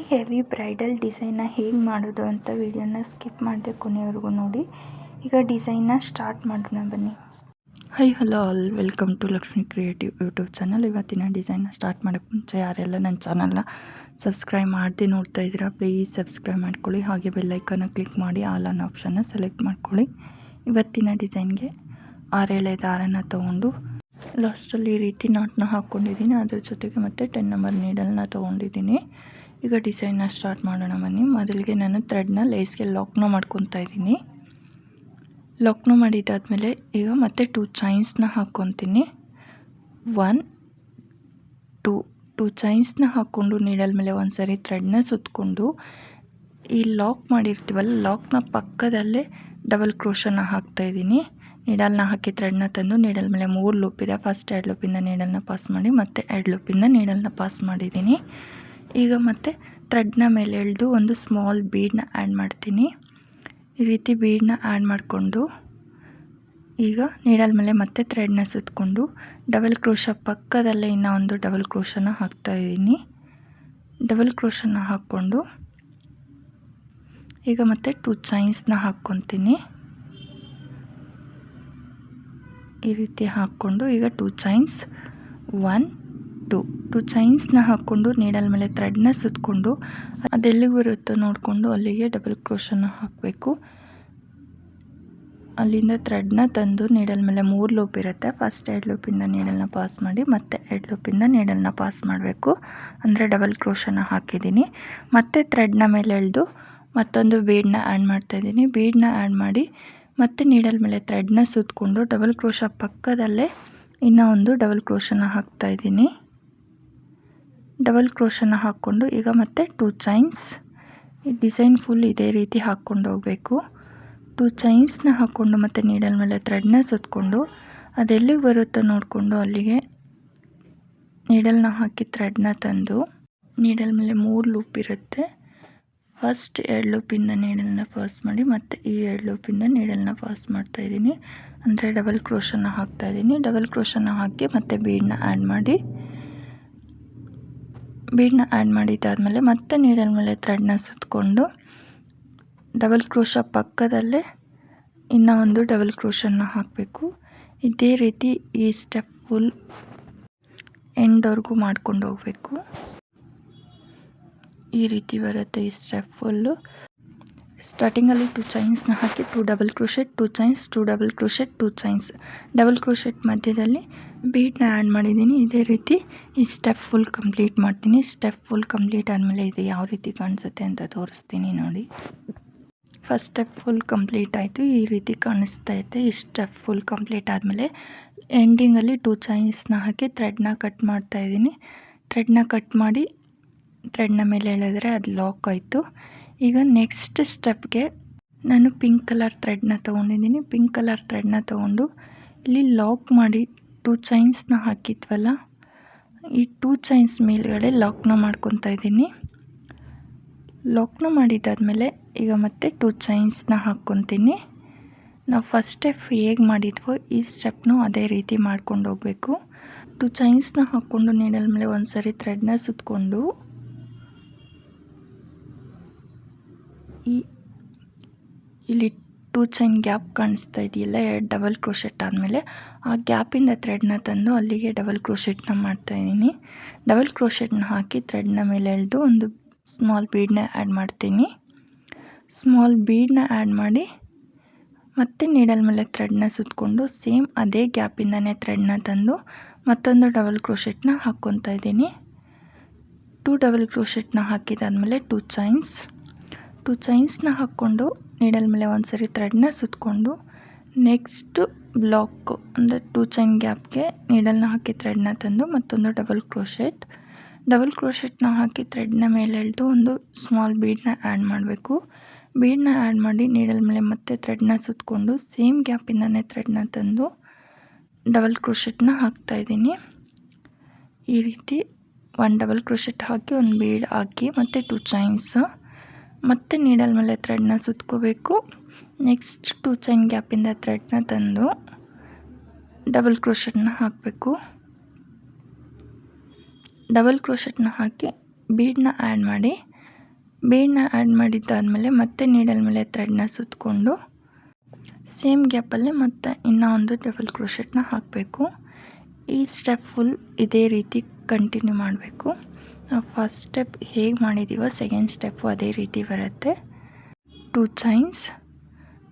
Heavy bridal ಡಿಸೈನ್ನ ಹೇಗೆ ಮಾಡೋದು ಅಂತ ವಿಡಿಯೋನ ಸ್ಕಿಪ್ ಮಾಡದೆ ಕೊನೆವರೆಗೂ ನೋಡಿ. ಈಗ ಡಿಸೈನ್ನ ಸ್ಟಾರ್ಟ್ ಮಾಡೋಣ ಬನ್ನಿ. Hello all, welcome to Lakshmi creative YouTube channel. ಇವತ್ತಿನ ಡಿಸೈನ್ನ ಸ್ಟಾರ್ಟ್ ಮಾಡೋಕ್ಕೆ ಮುಂಚೆ ಯಾರೆಲ್ಲ ನನ್ನ ಚಾನಲ್ನ ಸಬ್ಸ್ಕ್ರೈಬ್ ಮಾಡದೆ ನೋಡ್ತಾ ಇದ್ದೀರಾ, ಪ್ಲೀಸ್ ಸಬ್ಸ್ಕ್ರೈಬ್ ಮಾಡ್ಕೊಳ್ಳಿ. ಹಾಗೆ ಬೆಲ್ಲೈಕನ್ನ ಕ್ಲಿಕ್ ಮಾಡಿ ಆಲ್ ಅನ್ನೋ ಆಪ್ಷನ್ನ ಸೆಲೆಕ್ಟ್ ಮಾಡ್ಕೊಳ್ಳಿ. ಇವತ್ತಿನ ಡಿಸೈನ್ಗೆ 6 ದಾರನ ತೊಗೊಂಡು ಲಾಸ್ಟಲ್ಲಿ ಈ ರೀತಿ ನಾಟ್ನ ಹಾಕ್ಕೊಂಡಿದ್ದೀನಿ. ಅದ್ರ ಜೊತೆಗೆ ಮತ್ತು 10 ನಂಬರ್ ನೀಡಲ್ನ ತೊಗೊಂಡಿದ್ದೀನಿ. ಈಗ ಡಿಸೈನ್ನ ಸ್ಟಾರ್ಟ್ ಮಾಡೋಣ ಬನ್ನಿ. ಮೊದಲಿಗೆ ನಾನು ಥ್ರೆಡ್ನ ಲೇಸ್ಗೆ ಲಾಕ್ನ ಮಾಡ್ಕೊತಾ ಇದ್ದೀನಿ. ಲಾಕ್ನ ಮಾಡಿದ್ದಾದಮೇಲೆ ಈಗ ಮತ್ತೆ 2 ಚೈನ್ಸ್ನ ಹಾಕ್ಕೊತೀನಿ. 1 2 ಚೈನ್ಸ್ನ ಹಾಕ್ಕೊಂಡು ನೀಡಲ್ ಮೇಲೆ ಒಂದು ಸರಿ ಥ್ರೆಡ್ನ ಸುತ್ತಕೊಂಡು ಈ ಲಾಕ್ ಮಾಡಿರ್ತೀವಲ್ಲ, ಲಾಕ್ನ ಪಕ್ಕದಲ್ಲೇ ಡಬಲ್ ಕ್ರೋಶನ ಹಾಕ್ತಾಯಿದ್ದೀನಿ. ನೀಡಲ್ನ ಹಾಕಿ ಥ್ರೆಡ್ನ ತಂದು ನೀಡಲ್ ಮೇಲೆ 3 ಲೂಪ್ ಇದೆ. ಫಸ್ಟ್ 2 ಲೂಪಿಂದ ನೀಡಲ್ನ ಪಾಸ್ ಮಾಡಿ ಮತ್ತೆ 2 ಲೂಪಿಂದ ನೀಡಲ್ನ ಪಾಸ್ ಮಾಡಿದ್ದೀನಿ. ಈಗ ಮತ್ತೆ ಥ್ರೆಡ್ನ ಮೇಲೆ ಎಳೆದು ಒಂದು ಸ್ಮಾಲ್ ಬೀಡನ್ನ ಆ್ಯಡ್ ಮಾಡ್ತೀನಿ. ಈ ರೀತಿ ಬೀಡನ್ನ ಆ್ಯಡ್ ಮಾಡಿಕೊಂಡು ಈಗ ನೀಡಲ್ ಮೇಲೆ ಮತ್ತೆ ಥ್ರೆಡ್ನ ಸುತ್ತಕೊಂಡು ಡಬಲ್ ಕ್ರೋಶ ಪಕ್ಕದಲ್ಲೇ ಇನ್ನೂ ಒಂದು ಡಬಲ್ ಕ್ರೋಶನ ಹಾಕ್ತಾಯಿದ್ದೀನಿ. ಡಬಲ್ ಕ್ರೋಶನ ಹಾಕ್ಕೊಂಡು ಈಗ ಮತ್ತೆ 2 ಚೈನ್ಸ್ನ ಹಾಕ್ಕೊತೀನಿ. ಈ ರೀತಿ ಹಾಕ್ಕೊಂಡು ಈಗ 2 ಚೈನ್ಸ್ 1 2 ಚೈನ್ಸ್ನ ಹಾಕ್ಕೊಂಡು ನೀಡಲ್ ಮೇಲೆ ಥ್ರೆಡ್ನ ಸುತ್ತಕೊಂಡು ಅದೆಲ್ಲಿಗೆ ಬರುತ್ತೋ ನೋಡಿಕೊಂಡು ಅಲ್ಲಿಗೆ ಡಬಲ್ ಕ್ರೋಶನ ಹಾಕಬೇಕು. ಅಲ್ಲಿಂದ ಥ್ರೆಡ್ನ ತಂದು ನೀಡಲ್ ಮೇಲೆ 3 ಲೂಪ್ ಇರುತ್ತೆ. ಫಸ್ಟ್ 2 ಲೂಪಿಂದ ನೀಡಲ್ನ ಪಾಸ್ ಮಾಡಿ ಮತ್ತೆ 2 ಲೂಪಿಂದ ನೀಡಲ್ನ ಪಾಸ್ ಮಾಡಬೇಕು. ಅಂದರೆ ಡಬಲ್ ಕ್ರೋಶನ ಹಾಕಿದ್ದೀನಿ. ಮತ್ತೆ ಥ್ರೆಡ್ನ ಮೇಲೆ ಎಳೆದು ಮತ್ತೊಂದು ಬೀಡನ್ನ ಆ್ಯಡ್ ಮಾಡ್ತಾಯಿದ್ದೀನಿ. ಬೀಡನ್ನ ಆ್ಯಡ್ ಮಾಡಿ ಮತ್ತೆ ನೀಡಲ್ ಮೇಲೆ ಥ್ರೆಡ್ನ ಸುತ್ತಕೊಂಡು ಡಬಲ್ ಕ್ರೋಶ ಪಕ್ಕದಲ್ಲೇ ಇನ್ನೂ ಒಂದು ಡಬಲ್ ಕ್ರೋಶನ ಹಾಕ್ತಾಯಿದ್ದೀನಿ. ಡಬಲ್ ಕ್ರೋಶನ ಹಾಕ್ಕೊಂಡು ಈಗ ಮತ್ತೆ 2 ಚೈನ್ಸ್, ಈ ಡಿಸೈನ್ ಫುಲ್ ಇದೇ ರೀತಿ ಹಾಕ್ಕೊಂಡು ಹೋಗಬೇಕು. 2 ಚೈನ್ಸ್ನ ಹಾಕ್ಕೊಂಡು ಮತ್ತು ನೀಡಲ್ ಮೇಲೆ ಥ್ರೆಡ್ನ ಸುತ್ತಕೊಂಡು ಅದೆಲ್ಲಿಗೆ ಬರುತ್ತೋ ನೋಡಿಕೊಂಡು ಅಲ್ಲಿಗೆ ನೀಡಲ್ನ ಹಾಕಿ ಥ್ರೆಡ್ನ ತಂದು ನೀಡಲ್ ಮೇಲೆ 3 ಲೂಪ್ ಇರುತ್ತೆ. ಫಸ್ಟ್ 2 ಲೂಪಿಂದ ನೀಡಲ್ನ ಪಾಸ್ ಮಾಡಿ ಮತ್ತು ಈ 2 ಲೂಪಿಂದ ನೀಡಲ್ನ ಪಾಸ್ ಮಾಡ್ತಾಯಿದ್ದೀನಿ. ಅಂದರೆ ಡಬಲ್ ಕ್ರೋಶನ ಹಾಕ್ತಾಯಿದ್ದೀನಿ. ಡಬಲ್ ಕ್ರೋಶನ ಹಾಕಿ ಮತ್ತು ಬೀಡನ್ನ ಆ್ಯಡ್ ಮಾಡಿ ಮಾಡಿದ್ದಾದಮೇಲೆ ಮತ್ತೆ ನೀಡಲ್ ಮೇಲೆ ಥ್ರೆಡ್ನ ಸುತ್ತಕೊಂಡು ಡಬಲ್ ಕ್ರೋಶ ಪಕ್ಕದಲ್ಲೇ ಇನ್ನೂ ಒಂದು ಡಬಲ್ ಕ್ರೋಶನ ಹಾಕಬೇಕು. ಇದೇ ರೀತಿ ಈ ಸ್ಟೆಪ್ ಫುಲ್ ಎಂಡ್ವರೆಗೂ ಮಾಡ್ಕೊಂಡು ಹೋಗಬೇಕು. ಈ ರೀತಿ ಬರುತ್ತೆ ಈ ಸ್ಟೆಪ್ ಫುಲ್ಲು. ಸ್ಟಾರ್ಟಿಂಗಲ್ಲಿ 2 ಚೈನ್ಸ್ನ ಹಾಕಿ 2 double crochet 2 chains 2 double crochet 2 chains double crochet ಮಧ್ಯದಲ್ಲಿ ಬೀಡನ್ನ ಆ್ಯಡ್ ಮಾಡಿದ್ದೀನಿ. ಇದೇ ರೀತಿ ಈ ಸ್ಟೆಪ್ ಫುಲ್ ಕಂಪ್ಲೀಟ್ ಮಾಡ್ತೀನಿ. ಸ್ಟೆಪ್ ಫುಲ್ ಕಂಪ್ಲೀಟ್ ಆದಮೇಲೆ ಇದು ಯಾವ ರೀತಿ ಕಾಣಿಸುತ್ತೆ ಅಂತ ತೋರಿಸ್ತೀನಿ ನೋಡಿ. ಫಸ್ಟ್ ಸ್ಟೆಪ್ ಫುಲ್ ಕಂಪ್ಲೀಟ್ ಆಯಿತು. ಈ ರೀತಿ ಕಾಣಿಸ್ತಾ ಇದೆ. ಈ ಸ್ಟೆಪ್ ಫುಲ್ ಕಂಪ್ಲೀಟ್ ಆದಮೇಲೆ ಎಂಡಿಂಗಲ್ಲಿ 2 ಚೈನ್ಸ್ನ ಹಾಕಿ ಥ್ರೆಡ್ನ ಕಟ್ ಮಾಡ್ತಾಯಿದ್ದೀನಿ. ಥ್ರೆಡ್ನ ಕಟ್ ಮಾಡಿ ಥ್ರೆಡ್ನ ಮೇಲೆ ಎಳೆದ್ರೆ ಅದು ಲಾಕ್ ಆಯಿತು. ಈಗ ನೆಕ್ಸ್ಟ್ ಸ್ಟೆಪ್ಗೆ ನಾನು ಪಿಂಕ್ ಕಲರ್ ಥ್ರೆಡ್ನ ತೊಗೊಂಡಿದ್ದೀನಿ. ಪಿಂಕ್ ಕಲರ್ ಥ್ರೆಡ್ನ ತೊಗೊಂಡು ಇಲ್ಲಿ ಲಾಕ್ ಮಾಡಿ 2 ಚೈನ್ಸ್ನ ಹಾಕಿದ್ವಲ್ಲ, ಈ 2 ಚೈನ್ಸ್ ಮೇಲ್ಗಡೆ ಲಾಕ್ನ ಮಾಡ್ಕೊತಾ ಇದ್ದೀನಿ. ಲಾಕ್ನ ಮಾಡಿದ್ದಾದಮೇಲೆ ಈಗ ಮತ್ತೆ 2 ಚೈನ್ಸ್ನ ಹಾಕ್ಕೊತೀನಿ. ನಾವು ಫಸ್ಟ್ ಸ್ಟೆಪ್ ಹೇಗೆ ಮಾಡಿದ್ವೋ ಈ ಸ್ಟೆಪ್ನೂ ಅದೇ ರೀತಿ ಮಾಡ್ಕೊಂಡು ಹೋಗಬೇಕು. 2 ಚೈನ್ಸ್ನ ಹಾಕ್ಕೊಂಡು ನೀಡಲ್ ಮೇಲೆ ಒಂದು ಸರಿ ಥ್ರೆಡ್ನ ಸುತ್ತಕೊಂಡು ಇಲ್ಲಿ 2 ಚೈನ್ ಗ್ಯಾಪ್ ಕಾಣಿಸ್ತಾ ಇದೆಯಲ್ಲ, 2 ಡಬಲ್ ಕ್ರೋಶೆಟ್ ಆದಮೇಲೆ ಆ ಗ್ಯಾಪಿಂದ ಥ್ರೆಡ್ನ ತಂದು ಅಲ್ಲಿಗೆ ಡಬಲ್ ಕ್ರೋಶೆಟ್ನ ಮಾಡ್ತಾಯಿದ್ದೀನಿ. ಡಬಲ್ ಕ್ರೋಶೆಟ್ನ ಹಾಕಿ ಥ್ರೆಡ್ನ ಮೇಲೆ ಎಳೆದು ಒಂದು ಸ್ಮಾಲ್ ಬೀಡನ್ನ ಆ್ಯಡ್ ಮಾಡ್ತೀನಿ. ಸ್ಮಾಲ್ ಬೀಡನ್ನ ಆ್ಯಡ್ ಮಾಡಿ ಮತ್ತೆ ನೀಡಲ್ ಮೇಲೆ ಥ್ರೆಡ್ನ ಸುತ್ತಕೊಂಡು ಸೇಮ್ ಅದೇ ಗ್ಯಾಪಿಂದನೇ ಥ್ರೆಡ್ನ ತಂದು ಮತ್ತೊಂದು ಡಬಲ್ ಕ್ರೋಶೆಟ್ನ ಹಾಕ್ಕೊತಾ ಇದ್ದೀನಿ. 2 ಡಬಲ್ ಕ್ರೋಶೆಟ್ನ ಹಾಕಿದಾದಮೇಲೆ 2 ಚೈನ್ಸ್ನ ಹಾಕ್ಕೊಂಡು ನೀಡಲ್ ಮೇಲೆ ಒಂದು ಸರಿ ಥ್ರೆಡ್ನ ಸುತ್ತಕೊಂಡು ನೆಕ್ಸ್ಟು ಬ್ಲಾಕು ಅಂದರೆ 2 ಚೈನ್ ಗ್ಯಾಪ್ಗೆ ನೀಡಲ್ನ ಹಾಕಿ ಥ್ರೆಡ್ನ ತಂದು ಮತ್ತೊಂದು ಡಬಲ್ ಕ್ರೋಶೆಟ್ನ ಹಾಕಿ ಥ್ರೆಡ್ನ ಮೇಲೆ ಎಳೆದು ಒಂದು ಸ್ಮಾಲ್ ಬೀಡನ್ನ ಆ್ಯಡ್ ಮಾಡಬೇಕು. ಬೀಡನ್ನ ಆ್ಯಡ್ ಮಾಡಿ ನೀಡಲ್ ಮೇಲೆ ಮತ್ತೆ ಥ್ರೆಡ್ನ ಸುತ್ತಕೊಂಡು ಸೇಮ್ ಗ್ಯಾಪಿಂದನೇ ಥ್ರೆಡ್ನ ತಂದು ಡಬಲ್ ಕ್ರೋಶೆಟ್ನ ಹಾಕ್ತಾಯಿದ್ದೀನಿ. ಈ ರೀತಿ 1 ಡಬಲ್ ಕ್ರೋಶೆಟ್ ಹಾಕಿ ಒಂದು ಬೀಡ್ ಹಾಕಿ ಮತ್ತು 2 ಚೈನ್ಸ್ ಮತ್ತೆ ನೀಡಲ್ ಮೇಲೆ ಥ್ರೆಡ್ನ ಸುತ್ಕೋಬೇಕು. ನೆಕ್ಸ್ಟ್ 2 ಚೈನ್ ಗ್ಯಾಪಿಂದ ಥ್ರೆಡ್ನ ತಂದು ಡಬಲ್ ಕ್ರೋಶೆಟ್ನ ಹಾಕಬೇಕು. ಡಬಲ್ ಕ್ರೋಶೆಟ್ನ ಹಾಕಿ ಬೀಡನ್ನ ಆ್ಯಡ್ ಮಾಡಿ ಬೀಡನ್ನ ಆ್ಯಡ್ ಮಾಡಿದ್ದಾದಮೇಲೆ ಮತ್ತೆ ನೀಡಲ್ ಮೇಲೆ ಥ್ರೆಡ್ನ ಸುತ್ತಕೊಂಡು ಸೇಮ್ ಗ್ಯಾಪಲ್ಲೇ ಮತ್ತೆ ಇನ್ನೂ ಒಂದು ಡಬಲ್ ಕ್ರೋಶೆಟ್ನ ಹಾಕಬೇಕು. ಈ ಸ್ಟೆಪ್ ಫುಲ್ ಇದೇ ರೀತಿ ಕಂಟಿನ್ಯೂ ಮಾಡಬೇಕು. ನಾವು ಫಸ್ಟ್ ಸ್ಟೆಪ್ ಹೇಗೆ ಮಾಡಿದ್ದೀವೋ ಸೆಕೆಂಡ್ ಸ್ಟೆಪ್ಪು ಅದೇ ರೀತಿ ಬರುತ್ತೆ. 2 ಚೈನ್ಸ್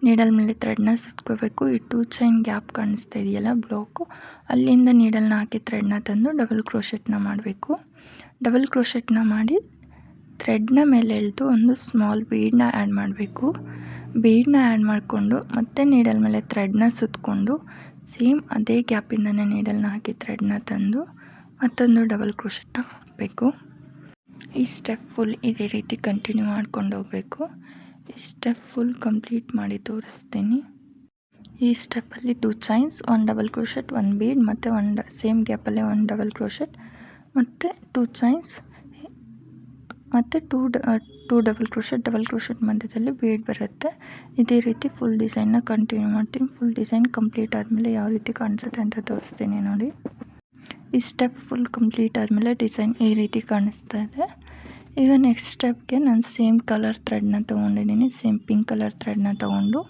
ನೀಡಲ್ ಮೇಲೆ ಥ್ರೆಡ್ನ ಸುತ್ಕೋಬೇಕು. ಈ 2 ಚೈನ್ ಗ್ಯಾಪ್ ಕಾಣಿಸ್ತಾ ಇದೆಯಲ್ಲ ಬ್ಲಾಕು, ಅಲ್ಲಿಂದ ನೀಡಲ್ನ ಹಾಕಿ ಥ್ರೆಡ್ನ ತಂದು ಡಬಲ್ ಕ್ರೋಶೆಟ್ನ ಮಾಡಬೇಕು. ಡಬಲ್ ಕ್ರೋಶೆಟ್ನ ಮಾಡಿ ಥ್ರೆಡ್ನ ಮೇಲೆ ಎಳೆದು ಒಂದು ಸ್ಮಾಲ್ ಬೀಡನ್ನ ಆ್ಯಡ್ ಮಾಡಬೇಕು. ಬೀಡನ್ನ ಆ್ಯಡ್ ಮಾಡಿಕೊಂಡು ಮತ್ತೆ ನೀಡಲ್ ಮೇಲೆ ಥ್ರೆಡ್ನ ಸುತ್ತಕೊಂಡು ಸೇಮ್ ಅದೇ ಗ್ಯಾಪಿಂದನೇ ನೀಡಲ್ನ ಹಾಕಿ ಥ್ರೆಡ್ನ ತಂದು ಮತ್ತೊಂದು ಡಬಲ್ ಕ್ರೋಶೆಟ್ನ ಹಾಕಬೇಕು. ಈ ಸ್ಟೆಪ್ ಫುಲ್ ಇದೇ ರೀತಿ ಕಂಟಿನ್ಯೂ ಮಾಡ್ಕೊಂಡು ಹೋಗಬೇಕು. ಈ ಸ್ಟೆಪ್ ಫುಲ್ ಕಂಪ್ಲೀಟ್ ಮಾಡಿ ತೋರಿಸ್ತೀನಿ. ಈ ಸ್ಟೆಪ್ಪಲ್ಲಿ 2 ಚೈನ್ಸ್, 1 ಡಬಲ್ ಕ್ರೋಶೆಟ್, 1 ಬೀಡ್ ಮತ್ತು 1 ಸೇಮ್ ಗ್ಯಾಪಲ್ಲೇ 1 ಡಬಲ್ ಕ್ರೋಶೆಟ್ ಮತ್ತು 2 ಚೈನ್ಸ್ ಮತ್ತು 2 ಡಬಲ್ ಕ್ರೋಶೆಟ್ ಮಧ್ಯದಲ್ಲಿ ಬೀಡ್ ಬರುತ್ತೆ. ಇದೇ ರೀತಿ ಫುಲ್ ಡಿಸೈನ್ನ ಕಂಟಿನ್ಯೂ ಮಾಡ್ತೀನಿ. ಫುಲ್ ಡಿಸೈನ್ ಕಂಪ್ಲೀಟ್ ಆದಮೇಲೆ ಯಾವ ರೀತಿ ಕಾಣಿಸುತ್ತೆ ಅಂತ ತೋರಿಸ್ತೀನಿ ನೋಡಿ. ಈ ಸ್ಟೆಪ್ ಫುಲ್ ಕಂಪ್ಲೀಟ್ ಆದಮೇಲೆ ಡಿಸೈನ್ ಈ ರೀತಿ ಕಾಣಿಸ್ತಾ ಇದೆ. ಈಗ ನೆಕ್ಸ್ಟ್ ಸ್ಟೆಪ್ಗೆ ನಾನು ಸೇಮ್ ಕಲರ್ ಥ್ರೆಡ್ನ ತೊಗೊಂಡಿದ್ದೀನಿ. ಸೇಮ್ ಪಿಂಕ್ ಕಲರ್ ಥ್ರೆಡ್ನ ತೊಗೊಂಡು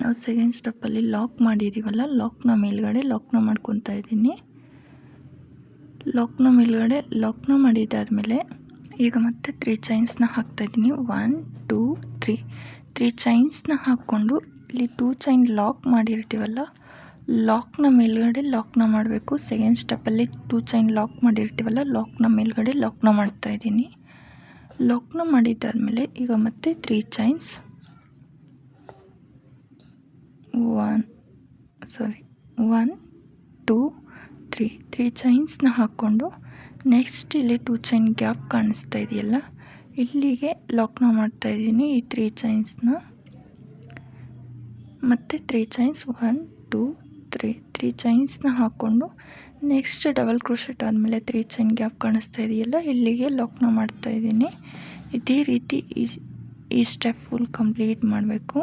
ನಾವು ಸೆಕೆಂಡ್ ಸ್ಟೆಪ್ಪಲ್ಲಿ ಲಾಕ್ ಮಾಡಿದ್ದೀವಲ್ಲ, ಲಾಕ್ನ ಮೇಲ್ಗಡೆ ಲಾಕ್ನ ಮಾಡ್ಕೊತಾ ಇದ್ದೀನಿ. ಲಾಕ್ನ ಮಾಡಿದ್ದಾದಮೇಲೆ ಈಗ ಮತ್ತೆ 3 ಚೈನ್ಸ್ನ ಹಾಕ್ತಾಯಿದ್ದೀನಿ. 1 2 3 ಚೈನ್ಸ್ನ ಹಾಕ್ಕೊಂಡು ಇಲ್ಲಿ 2 ಚೈನ್ ಲಾಕ್ ಮಾಡಿರ್ತೀವಲ್ಲ, ಲಾಕ್ನ ಮೇಲ್ಗಡೆ ಲಾಕ್ನ ಮಾಡಬೇಕು. ಸೆಕೆಂಡ್ ಸ್ಟೆಪ್ಪಲ್ಲಿ 2 ಚೈನ್ ಲಾಕ್ ಮಾಡಿರ್ತೀವಲ್ಲ, ಲಾಕ್ನ ಮೇಲ್ಗಡೆ ಲಾಕ್ನ ಮಾಡ್ತಾಯಿದ್ದೀನಿ. ಲಾಕ್ನ ಮಾಡಿದ್ದಾದಮೇಲೆ ಈಗ ಮತ್ತೆ 3 ಚೈನ್ಸ್ 1 2 3 ಚೈನ್ಸ್ನ ಹಾಕ್ಕೊಂಡು ನೆಕ್ಸ್ಟ್ ಇಲ್ಲಿ 2 ಚೈನ್ ಗ್ಯಾಪ್ ಕಾಣಿಸ್ತಾ ಇದೆಯಲ್ಲ, ಇಲ್ಲಿಗೆ ಲಾಕ್ನ ಮಾಡ್ತಾಯಿದ್ದೀನಿ. ಈ 3 ಚೈನ್ಸ್ನ ಮತ್ತು 3 ಚೈನ್ಸ್ 1 2 3 ಚೈನ್ಸ್ನ ಹಾಕ್ಕೊಂಡು ನೆಕ್ಸ್ಟ್ ಡಬಲ್ ಕ್ರೋಶೆಟ್ ಆದಮೇಲೆ 3 ಚೈನ್ ಗ್ಯಾಪ್ ಕಾಣಿಸ್ತಾ ಇದೆಯಲ್ಲ, ಇಲ್ಲಿಗೆ ಲಾಕ್ನ ಮಾಡ್ತಾಯಿದ್ದೀನಿ. ಇದೇ ರೀತಿ ಈ ಸ್ಟೆಪ್ ಫುಲ್ ಕಂಪ್ಲೀಟ್ ಮಾಡಬೇಕು.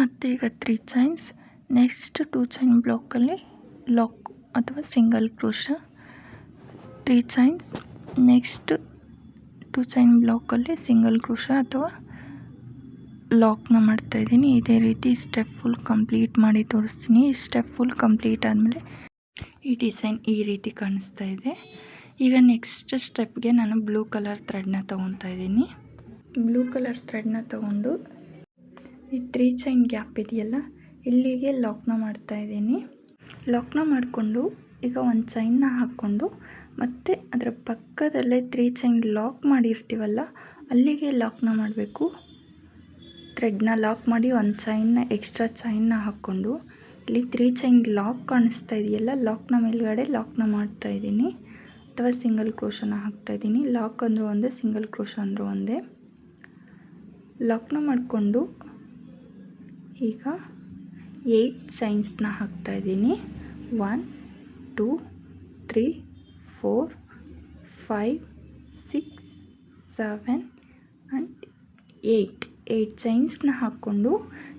ಮತ್ತು ಈಗ 3 ಚೈನ್ಸ್ ನೆಕ್ಸ್ಟ್ 2 ಚೈನ್ ಬ್ಲಾಕಲ್ಲಿ ಲಾಕ್ ಅಥವಾ single crochet, 3 chains next 2 chain ಬ್ಲಾಕಲ್ಲಿ ಸಿಂಗಲ್ ಕ್ರೋಶ ಅಥವಾ ಲಾಕ್ನ ಮಾಡ್ತಾಯಿದ್ದೀನಿ. ಇದೇ ರೀತಿ ಸ್ಟೆಪ್ ಫುಲ್ ಕಂಪ್ಲೀಟ್ ಮಾಡಿ ತೋರಿಸ್ತೀನಿ. ಈ ಸ್ಟೆಪ್ ಫುಲ್ ಕಂಪ್ಲೀಟ್ ಆದಮೇಲೆ ಈ ಡಿಸೈನ್ ಈ ರೀತಿ ಕಾಣಿಸ್ತಾ ಇದೆ. ಈಗ ನೆಕ್ಸ್ಟ್ ಸ್ಟೆಪ್ಗೆ ನಾನು ಬ್ಲೂ ಕಲರ್ ಥ್ರೆಡ್ನ ತೊಗೊತಾ ಇದ್ದೀನಿ. ಬ್ಲೂ ಕಲರ್ ಥ್ರೆಡ್ನ ತೊಗೊಂಡು ಈ 3 ಚೈನ್ ಗ್ಯಾಪ್ ಇದೆಯಲ್ಲ, ಇಲ್ಲಿಗೆ ಲಾಕ್ನ ಮಾಡ್ತಾಯಿದ್ದೀನಿ. ಲಾಕ್ನ ಮಾಡಿಕೊಂಡು ಈಗ 1 ಚೈನ್ನ ಹಾಕ್ಕೊಂಡು ಮತ್ತು ಅದರ ಪಕ್ಕದಲ್ಲೇ 3 ಚೈನ್ ಲಾಕ್ ಮಾಡಿರ್ತೀವಲ್ಲ, ಅಲ್ಲಿಗೆ ಲಾಕ್ನ ಮಾಡಬೇಕು. ಥ್ರೆಡ್ನ ಲಾಕ್ ಮಾಡಿ 1 ಚೈನ್ನ ಎಕ್ಸ್ಟ್ರಾ ಚೈನ್ನ ಹಾಕ್ಕೊಂಡು ಇಲ್ಲಿ 3 ಚೈನ್ ಲಾಕ್ ಕಾಣಿಸ್ತಾ ಇದೆಯಲ್ಲ, ಲಾಕ್ನ ಮೇಲ್ಗಡೆ ಲಾಕ್ನ ಮಾಡ್ತಾಯಿದ್ದೀನಿ ಅಥವಾ ಸಿಂಗಲ್ ಕ್ರೋಶನ ಹಾಕ್ತಾಯಿದ್ದೀನಿ. ಲಾಕ್ ಅಂದರೂ ಒಂದೇ, ಸಿಂಗಲ್ ಕ್ರೋಶ ಅಂದರೂ ಒಂದೇ. ಲಾಕ್ನ ಮಾಡಿಕೊಂಡು ಈಗ 8 ಚೈನ್ಸ್ನ ಹಾಕ್ತಾಯಿದ್ದೀನಿ. 1 2 3 4 5 6 7 ಆ್ಯಂಡ್ 8 ಚೈನ್ಸ್ನ ಹಾಕ್ಕೊಂಡು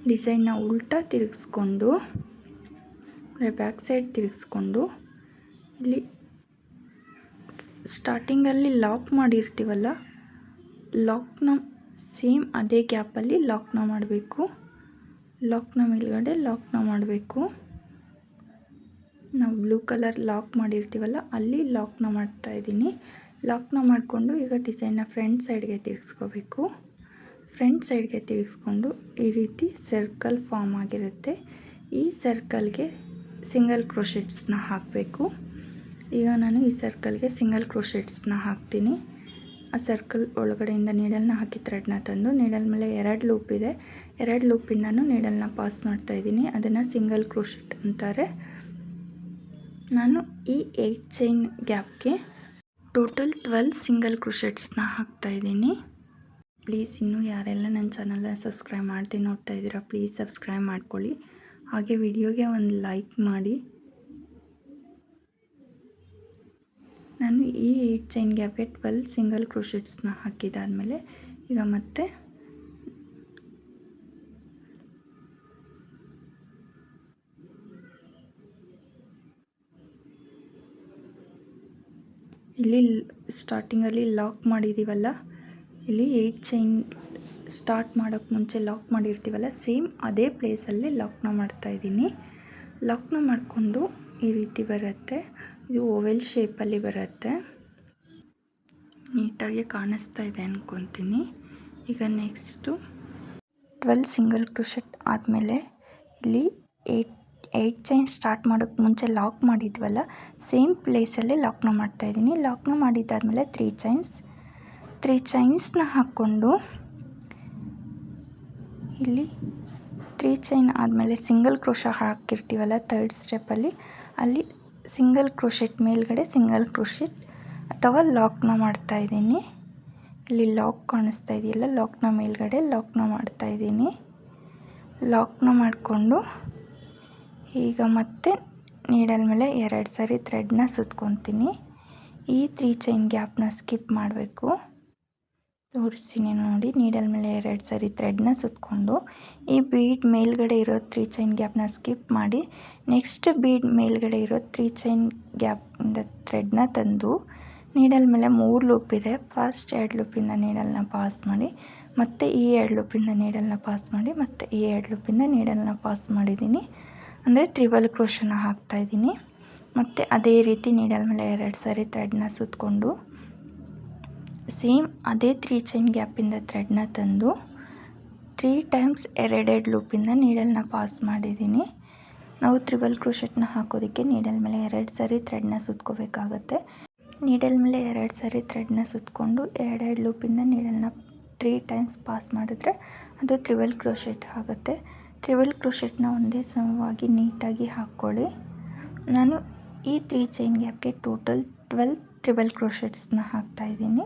ಡಿಸೈನ್ನ ಉಲ್ಟಾ ತಿರುಗಿಸ್ಕೊಂಡು ಅಂದರೆ ಬ್ಯಾಕ್ ಸೈಡ್ ತಿರುಗಿಸ್ಕೊಂಡು ಇಲ್ಲಿ ಸ್ಟಾರ್ಟಿಂಗಲ್ಲಿ ಲಾಕ್ ಮಾಡಿರ್ತೀವಲ್ಲ, ಲಾಕ್ನ ಸೇಮ್ ಅದೇ ಗ್ಯಾಪಲ್ಲಿ ಲಾಕ್ನ ಮಾಡಬೇಕು. ಲಾಕ್ನ ಮೇಲ್ಗಡೆ ಲಾಕ್ನ ಮಾಡಬೇಕು. ನಾವು ಬ್ಲೂ ಕಲರ್ ಲಾಕ್ ಮಾಡಿರ್ತೀವಲ್ಲ, ಅಲ್ಲಿ ಲಾಕ್ನ ಮಾಡ್ತಾಯಿದ್ದೀನಿ. ಲಾಕ್ನ ಮಾಡಿಕೊಂಡು ಈಗ ಡಿಸೈನ್ನ ಫ್ರಂಟ್ ಸೈಡ್ಗೆ ತಿರುಗಿಸ್ಕೋಬೇಕು. ಫ್ರಂಟ್ ಸೈಡ್ಗೆ ತಿರುಗಿಸ್ಕೊಂಡು ಈ ರೀತಿ ಸರ್ಕಲ್ ಫಾರ್ಮ್ ಆಗಿರುತ್ತೆ. ಈ ಸರ್ಕಲ್ಗೆ ಸಿಂಗಲ್ ಕ್ರೋಶೆಟ್ಸ್ನ ಹಾಕಬೇಕು. ಈಗ ನಾನು ಈ ಸರ್ಕಲ್ಗೆ ಸಿಂಗಲ್ ಕ್ರೋಶೆಟ್ಸ್ನ ಹಾಕ್ತೀನಿ. ಆ ಸರ್ಕಲ್ ಒಳಗಡೆಯಿಂದ ನೀಡಲ್ನ ಹಾಕಿ ಥ್ರೆಡ್ನ ತಂದು ನೀಡಲ್ ಮೇಲೆ 2 ಲೂಪ್ ಇದೆ, 2 ಲೂಪಿಂದನೂ ನೀಡಲ್ನ ಪಾಸ್ ಮಾಡ್ತಾಯಿದ್ದೀನಿ. ಅದನ್ನು ಸಿಂಗಲ್ ಕ್ರೋಶೆಟ್ ಅಂತಾರೆ. ನಾನು ಈ 8 ಚೈನ್ ಗ್ಯಾಪ್ಗೆ ಟೋಟಲ್ 12 ಸಿಂಗಲ್ ಕ್ರೋಶೆಟ್ಸ್ನ ಹಾಕ್ತಾಯಿದ್ದೀನಿ. ಪ್ಲೀಸ್ ಇನ್ನೂ ಯಾರೆಲ್ಲ ನನ್ನ ಚಾನಲ್ನ ಸಬ್ಸ್ಕ್ರೈಬ್ ಮಾಡ್ತೀನಿ ನೋಡ್ತಾ ಇದ್ದೀರಾ, ಪ್ಲೀಸ್ ಸಬ್ಸ್ಕ್ರೈಬ್ ಮಾಡ್ಕೊಳ್ಳಿ. ಹಾಗೆ ವಿಡಿಯೋಗೆ ಒಂದು ಲೈಕ್ ಮಾಡಿ. ನಾನು ಈ 8 ಚೈನ್ ಗ್ಯಾಪ್ಗೆ 12 ಸಿಂಗಲ್ ಕ್ರೋಶೆಟ್ಸ್ನ ಹಾಕಿದಾದಮೇಲೆ ಈಗ ಮತ್ತೆ ಇಲ್ಲಿ ಸ್ಟಾರ್ಟಿಂಗಲ್ಲಿ ಲಾಕ್ ಮಾಡಿದ್ದೀವಲ್ಲ, ಇಲ್ಲಿ 8 ಚೈನ್ ಸ್ಟಾರ್ಟ್ ಮಾಡೋಕ್ಕೆ ಮುಂಚೆ ಲಾಕ್ ಮಾಡಿರ್ತೀವಲ್ಲ, ಸೇಮ್ ಅದೇ ಪ್ಲೇಸಲ್ಲಿ ಲಾಕ್ನ ಮಾಡ್ತಾಯಿದ್ದೀನಿ. ಲಾಕ್ನ ಮಾಡಿಕೊಂಡು ಈ ರೀತಿ ಬರುತ್ತೆ. ಇದು ಓವೆಲ್ ಶೇಪಲ್ಲಿ ಬರುತ್ತೆ. ನೀಟಾಗಿ ಕಾಣಿಸ್ತಾ ಇದೆ ಅಂದ್ಕೊತೀನಿ. ಈಗ ನೆಕ್ಸ್ಟು 12 ಸಿಂಗಲ್ ಕ್ರೋಶೆಟ್ ಆದಮೇಲೆ ಇಲ್ಲಿ 8 ಚೈನ್ ಸ್ಟಾರ್ಟ್ ಮಾಡೋಕ್ಕೆ ಮುಂಚೆ ಲಾಕ್ ಮಾಡಿದ್ವಲ್ಲ, ಸೇಮ್ ಪ್ಲೇಸಲ್ಲೇ ಲಾಕ್ನ ಮಾಡ್ತಾಯಿದ್ದೀನಿ. ಲಾಕ್ನ ಮಾಡಿದ್ದಾದಮೇಲೆ 3 ಚೈನ್ಸ್ನ ಹಾಕ್ಕೊಂಡು ಇಲ್ಲಿ 3 ಚೈನ್ ಆದಮೇಲೆ ಸಿಂಗಲ್ ಕ್ರೋಶ ಹಾಕಿರ್ತೀವಲ್ಲ ಥರ್ಡ್ ಸ್ಟೆಪ್ಪಲ್ಲಿ, ಅಲ್ಲಿ ಸಿಂಗಲ್ ಕ್ರೋಶೆಟ್ ಮೇಲ್ಗಡೆ ಸಿಂಗಲ್ ಕ್ರೋಶೆಟ್ ಅಥವಾ ಲಾಕ್ನ ಮಾಡ್ತಾಯಿದ್ದೀನಿ. ಇಲ್ಲಿ ಲಾಕ್ ಕಾಣಿಸ್ತಾ ಇದೆಯಲ್ಲ, ಲಾಕ್ನ ಮೇಲ್ಗಡೆ ಲಾಕ್ನ ಮಾಡ್ತಾಯಿದ್ದೀನಿ. ಲಾಕ್ನ ಮಾಡಿಕೊಂಡು ಈಗ ಮತ್ತೆ ನೀಡಲ್ ಮೇಲೆ 2 ಸಾರಿ ಥ್ರೆಡ್ನ ಸುತ್ಕೊತೀನಿ. ಈ 3 ಚೈನ್ ಗ್ಯಾಪ್ನ ಸ್ಕಿಪ್ ಮಾಡಬೇಕು. ತೋರಿಸ್ತೀನಿ ನೋಡಿ. ನೀಡಲ್ ಮೇಲೆ 2 ಸಾರಿ ಥ್ರೆಡ್ನ ಸುತ್ಕೊಂಡು ಈ ಬೀಡ್ ಮೇಲ್ಗಡೆ ಇರೋ 3 ಚೈನ್ ಗ್ಯಾಪ್ನ ಸ್ಕಿಪ್ ಮಾಡಿ ನೆಕ್ಸ್ಟ್ ಬೀಡ್ ಮೇಲ್ಗಡೆ ಇರೋ 3 ಚೈನ್ ಗ್ಯಾಪಿಂದ ಥ್ರೆಡ್ನ ತಂದು ನೀಡಲ್ ಮೇಲೆ 3 ಲೂಪ್ ಇದೆ. ಫಸ್ಟ್ 2 ಲೂಪಿಂದ ನೀಡಲ್ನ ಪಾಸ್ ಮಾಡಿ, ಮತ್ತು ಈ 2 ಲೂಪಿಂದ ನೀಡಲ್ನ ಪಾಸ್ ಮಾಡಿ, ಮತ್ತು ಈ 2 ಲೂಪಿಂದ ನೀಡಲ್ನ ಪಾಸ್ ಮಾಡಿದ್ದೀನಿ. ಅಂದರೆ ತ್ರಿಬಲ್ ಕ್ರೋಶನ ಹಾಕ್ತಾಯಿದ್ದೀನಿ. ಮತ್ತು ಅದೇ ರೀತಿ ನೀಡಲ್ ಮೇಲೆ 2 ಸಾರಿ ಥ್ರೆಡ್ನ ಸುತ್ತಕೊಂಡು ಸೇಮ್ ಅದೇ 3 ಚೈನ್ ಗ್ಯಾಪಿಂದ ಥ್ರೆಡ್ನ ತಂದು 3 ಟೈಮ್ಸ್ 2 ಲೂಪಿಂದ ನೀಡಲ್ನ ಪಾಸ್ ಮಾಡಿದ್ದೀನಿ. ನಾವು ತ್ರಿಬಲ್ ಕ್ರೋಶೆಟ್ನ ಹಾಕೋದಕ್ಕೆ ನೀಡಲ್ ಮೇಲೆ 2 ಸಾರಿ ಥ್ರೆಡ್ನ ಸುತ್ಕೋಬೇಕಾಗತ್ತೆ. ನೀಡಲ್ ಮೇಲೆ 2 ಸಾರಿ ಥ್ರೆಡ್ನ ಸುತ್ತಕೊಂಡು 2 ಲೂಪಿಂದ ನೀಡಲ್ನ 3 ಟೈಮ್ಸ್ ಪಾಸ್ ಮಾಡಿದ್ರೆ ಅದು ತ್ರಿಬಲ್ ಕ್ರೋಶೆಟ್ ಆಗುತ್ತೆ. ತ್ರಿಬಲ್ ಕ್ರೋಶೆಟ್ನ ಒಂದೇ ಸಮವಾಗಿ ನೀಟಾಗಿ ಹಾಕ್ಕೊಳ್ಳಿ. ನಾನು ಈ 3 ಚೈನ್ ಗ್ಯಾಪ್ಗೆ ಟೋಟಲ್ 12 ತ್ರಿಬಲ್ ಕ್ರೋಶೆಟ್ಸ್ನ ಹಾಕ್ತಾಯಿದ್ದೀನಿ.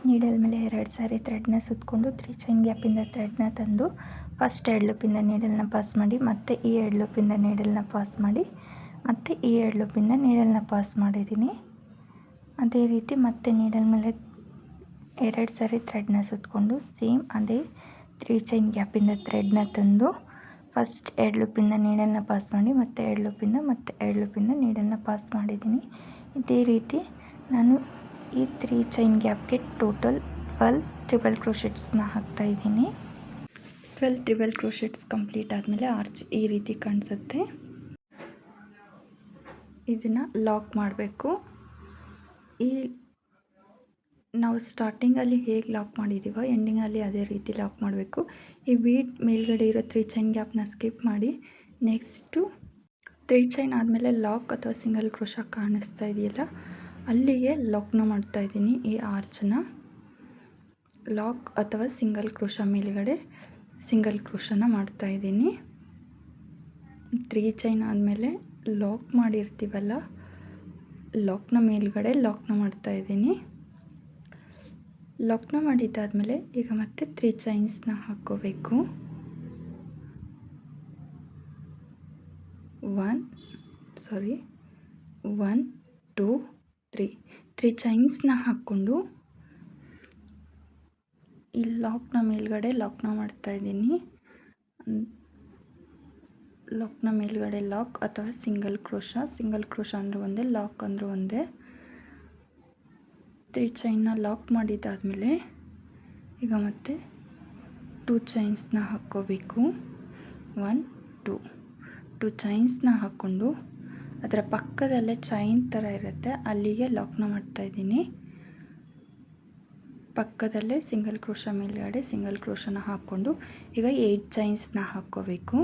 ನೀಡಲ್ ಮೇಲೆ 2 ಸಾರಿ ಥ್ರೆಡ್ನ ಸುತ್ತಕೊಂಡು 3 ಚೈನ್ ಗ್ಯಾಪಿಂದ ಥ್ರೆಡ್ನ ತಂದು ಫಸ್ಟ್ 2 ಲೂಪಿಂದ ನೀಡಲ್ನ ಪಾಸ್ ಮಾಡಿ, ಮತ್ತು ಈ 2 ಲೂಪಿಂದ ನೀಡಲ್ನ ಪಾಸ್ ಮಾಡಿ, ಮತ್ತು ಈ 2 ಲೂಪಿಂದ ನೀಡಲ್ನ ಪಾಸ್ ಮಾಡಿದ್ದೀನಿ. ಅದೇ ರೀತಿ ಮತ್ತೆ ನೀಡಲ್ ಮೇಲೆ 2 ಸಾರಿ ಥ್ರೆಡ್ನ ಸುತ್ತಕೊಂಡು ಸೇಮ್ ಅದೇ 3 ಚೈನ್ ಗ್ಯಾಪಿಂದ ಥ್ರೆಡ್ನ ತಂದು ಫಸ್ಟ್ 2 ಲೂಪಿಂದ ನೀಡಲ್ನ ಪಾಸ್ ಮಾಡಿ, ಮತ್ತು 2 ಲೂಪಿಂದ ಮತ್ತೆ 2 ಲೂಪಿಂದ ನೀಡಲ್ನ ಪಾಸ್ ಮಾಡಿದ್ದೀನಿ. ಇದೇ ರೀತಿ ನಾನು ಈ 3 ಚೈನ್ ಗ್ಯಾಪ್ಗೆ ಟೋಟಲ್ 12 ತ್ರಿಬಲ್ ಕ್ರೋಶೆಟ್ಸ್ನ ಹಾಕ್ತಾಯಿದ್ದೀನಿ. 12 ತ್ರಿಬಲ್ ಕ್ರೋಶೆಟ್ಸ್ ಕಂಪ್ಲೀಟ್ ಆದಮೇಲೆ ಆರ್ಚ್ ಈ ರೀತಿ ಕಾಣಿಸುತ್ತೆ. ಇದನ್ನು ಲಾಕ್ ಮಾಡಬೇಕು. ಈ ನಾವು ಸ್ಟಾರ್ಟಿಂಗಲ್ಲಿ ಹೇಗೆ ಲಾಕ್ ಮಾಡಿದ್ದೀವೋ ಎಂಡಿಂಗಲ್ಲಿ ಅದೇ ರೀತಿ ಲಾಕ್ ಮಾಡಬೇಕು. ಈ ಬೀಡ್ ಮೇಲ್ಗಡೆ ಇರೋ 3 ಚೈನ್ ಗ್ಯಾಪ್ನ ಸ್ಕಿಪ್ ಮಾಡಿ ನೆಕ್ಸ್ಟು 3 ಚೈನ್ ಆದಮೇಲೆ ಲಾಕ್ ಅಥವಾ ಸಿಂಗಲ್ ಕ್ರೋಶ ಕಾಣಿಸ್ತಾ ಇದೆಯಲ್ಲ, ಅಲ್ಲಿಗೆ ಲಾಕ್ನ ಮಾಡ್ತಾಯಿದ್ದೀನಿ. ಈ ಆರ್ಚನ್ನ ಲಾಕ್ ಅಥವಾ ಸಿಂಗಲ್ ಕ್ರೋಶ ಮೇಲ್ಗಡೆ ಸಿಂಗಲ್ ಕ್ರೋಶನ ಮಾಡ್ತಾಯಿದ್ದೀನಿ. 3 ಚೈನ್ ಆದಮೇಲೆ ಲಾಕ್ ಮಾಡಿರ್ತೀವಲ್ಲ, ಲಾಕ್ನ ಮೇಲ್ಗಡೆ ಲಾಕ್ನ ಮಾಡ್ತಾಯಿದ್ದೀನಿ. ಲಾಕ್ನ ಮಾಡಿದ್ದಾದಮೇಲೆ ಈಗ ಮತ್ತೆ 3 ಚೈನ್ಸ್ನ ಹಾಕ್ಕೋಬೇಕು. 1 2 3 ಚೈನ್ಸ್ನ ಹಾಕ್ಕೊಂಡು ಈ ಲಾಕ್ನ ಮೇಲ್ಗಡೆ ಲಾಕ್ನ ಮಾಡ್ತಾಯಿದ್ದೀನಿ. ಲಾಕ್ನ ಮೇಲ್ಗಡೆ ಲಾಕ್ ಅಥವಾ ಸಿಂಗಲ್ ಕ್ರೋಶ ಅಂದರೆ ಒಂದೇ, ಲಾಕ್ ಅಂದರೆ ಒಂದೇ. 3 ಚೈನ್ನ ಲಾಕ್ ಮಾಡಿದ್ದಾದಮೇಲೆ ಈಗ ಮತ್ತೆ 2 ಚೈನ್ಸ್ನ ಹಾಕ್ಕೋಬೇಕು. 1 2 ಚೈನ್ಸ್ನ ಹಾಕ್ಕೊಂಡು ಅದರ ಪಕ್ಕದಲ್ಲೇ ಚೈನ್ ಥರ ಇರುತ್ತೆ, ಅಲ್ಲಿಗೆ ಲಾಕ್ನ ಮಾಡ್ತಾಯಿದ್ದೀನಿ. ಪಕ್ಕದಲ್ಲೇ ಸಿಂಗಲ್ ಕ್ರೋಶ ಮೇಲ್ಗಡೆ ಸಿಂಗಲ್ ಕ್ರೋಶನ ಹಾಕ್ಕೊಂಡು ಈಗ 8 ಚೈನ್ಸ್ನ ಹಾಕ್ಕೋಬೇಕು.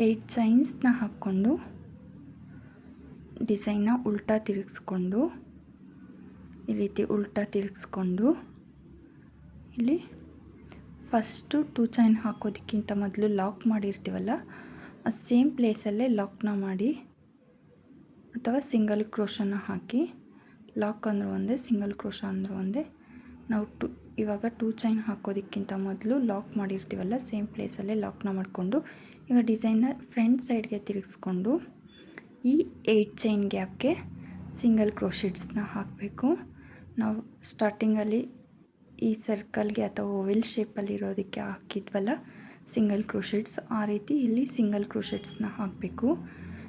8 ಚೈನ್ಸ್ನ ಹಾಕ್ಕೊಂಡು ಡಿಸೈನ್ನ ಉಲ್ಟಾ ತಿರುಗಿಸ್ಕೊಂಡು ಈ ರೀತಿ ಉಲ್ಟಾ ತಿರುಗಿಸ್ಕೊಂಡು ಇಲ್ಲಿ ಫಸ್ಟು 2 ಚೈನ್ ಹಾಕೋದಕ್ಕಿಂತ ಮೊದಲು ಲಾಕ್ ಮಾಡಿರ್ತೀವಲ್ಲ, ಆ ಸೇಮ್ ಪ್ಲೇಸಲ್ಲೇ ಲಾಕ್ನ ಮಾಡಿ ಅಥವಾ ಸಿಂಗಲ್ ಕ್ರೋಶನ ಹಾಕಿ, ಲಾಕ್ ಅಂದ್ರೆ ಒಂದೇ, ಸಿಂಗಲ್ ಕ್ರೋಶ ಅಂದ್ರೆ ಒಂದೇ. ನಾವು ಇವಾಗ 2 ಚೈನ್ ಹಾಕೋದಕ್ಕಿಂತ ಮೊದಲು ಲಾಕ್ ಮಾಡಿರ್ತೀವಲ್ಲ, ಸೇಮ್ ಪ್ಲೇಸಲ್ಲೇ ಲಾಕ್ನ ಮಾಡಿಕೊಂಡು ಈಗ ಡಿಸೈನ್ನ ಫ್ರಂಟ್ ಸೈಡ್ಗೆ ತಿರುಗಿಸ್ಕೊಂಡು ಈ 8 ಚೈನ್ ಗ್ಯಾಪ್ಗೆ ಸಿಂಗಲ್ ಕ್ರೋಶೆಟ್ಸ್ನ ಹಾಕಬೇಕು. ನಾವು ಸ್ಟಾರ್ಟಿಂಗಲ್ಲಿ ಈ ಸರ್ಕಲ್ಗೆ ಅಥವಾ ಓವೆಲ್ ಶೇಪಲ್ಲಿ ಇರೋದಕ್ಕೆ ಹಾಕಿದ್ವಲ್ಲ ಸಿಂಗಲ್ ಕ್ರೋಶೆಟ್ಸ್, ಆ ರೀತಿ ಇಲ್ಲಿ ಸಿಂಗಲ್ ಕ್ರೋಶೆಟ್ಸ್ನ ಹಾಕಬೇಕು.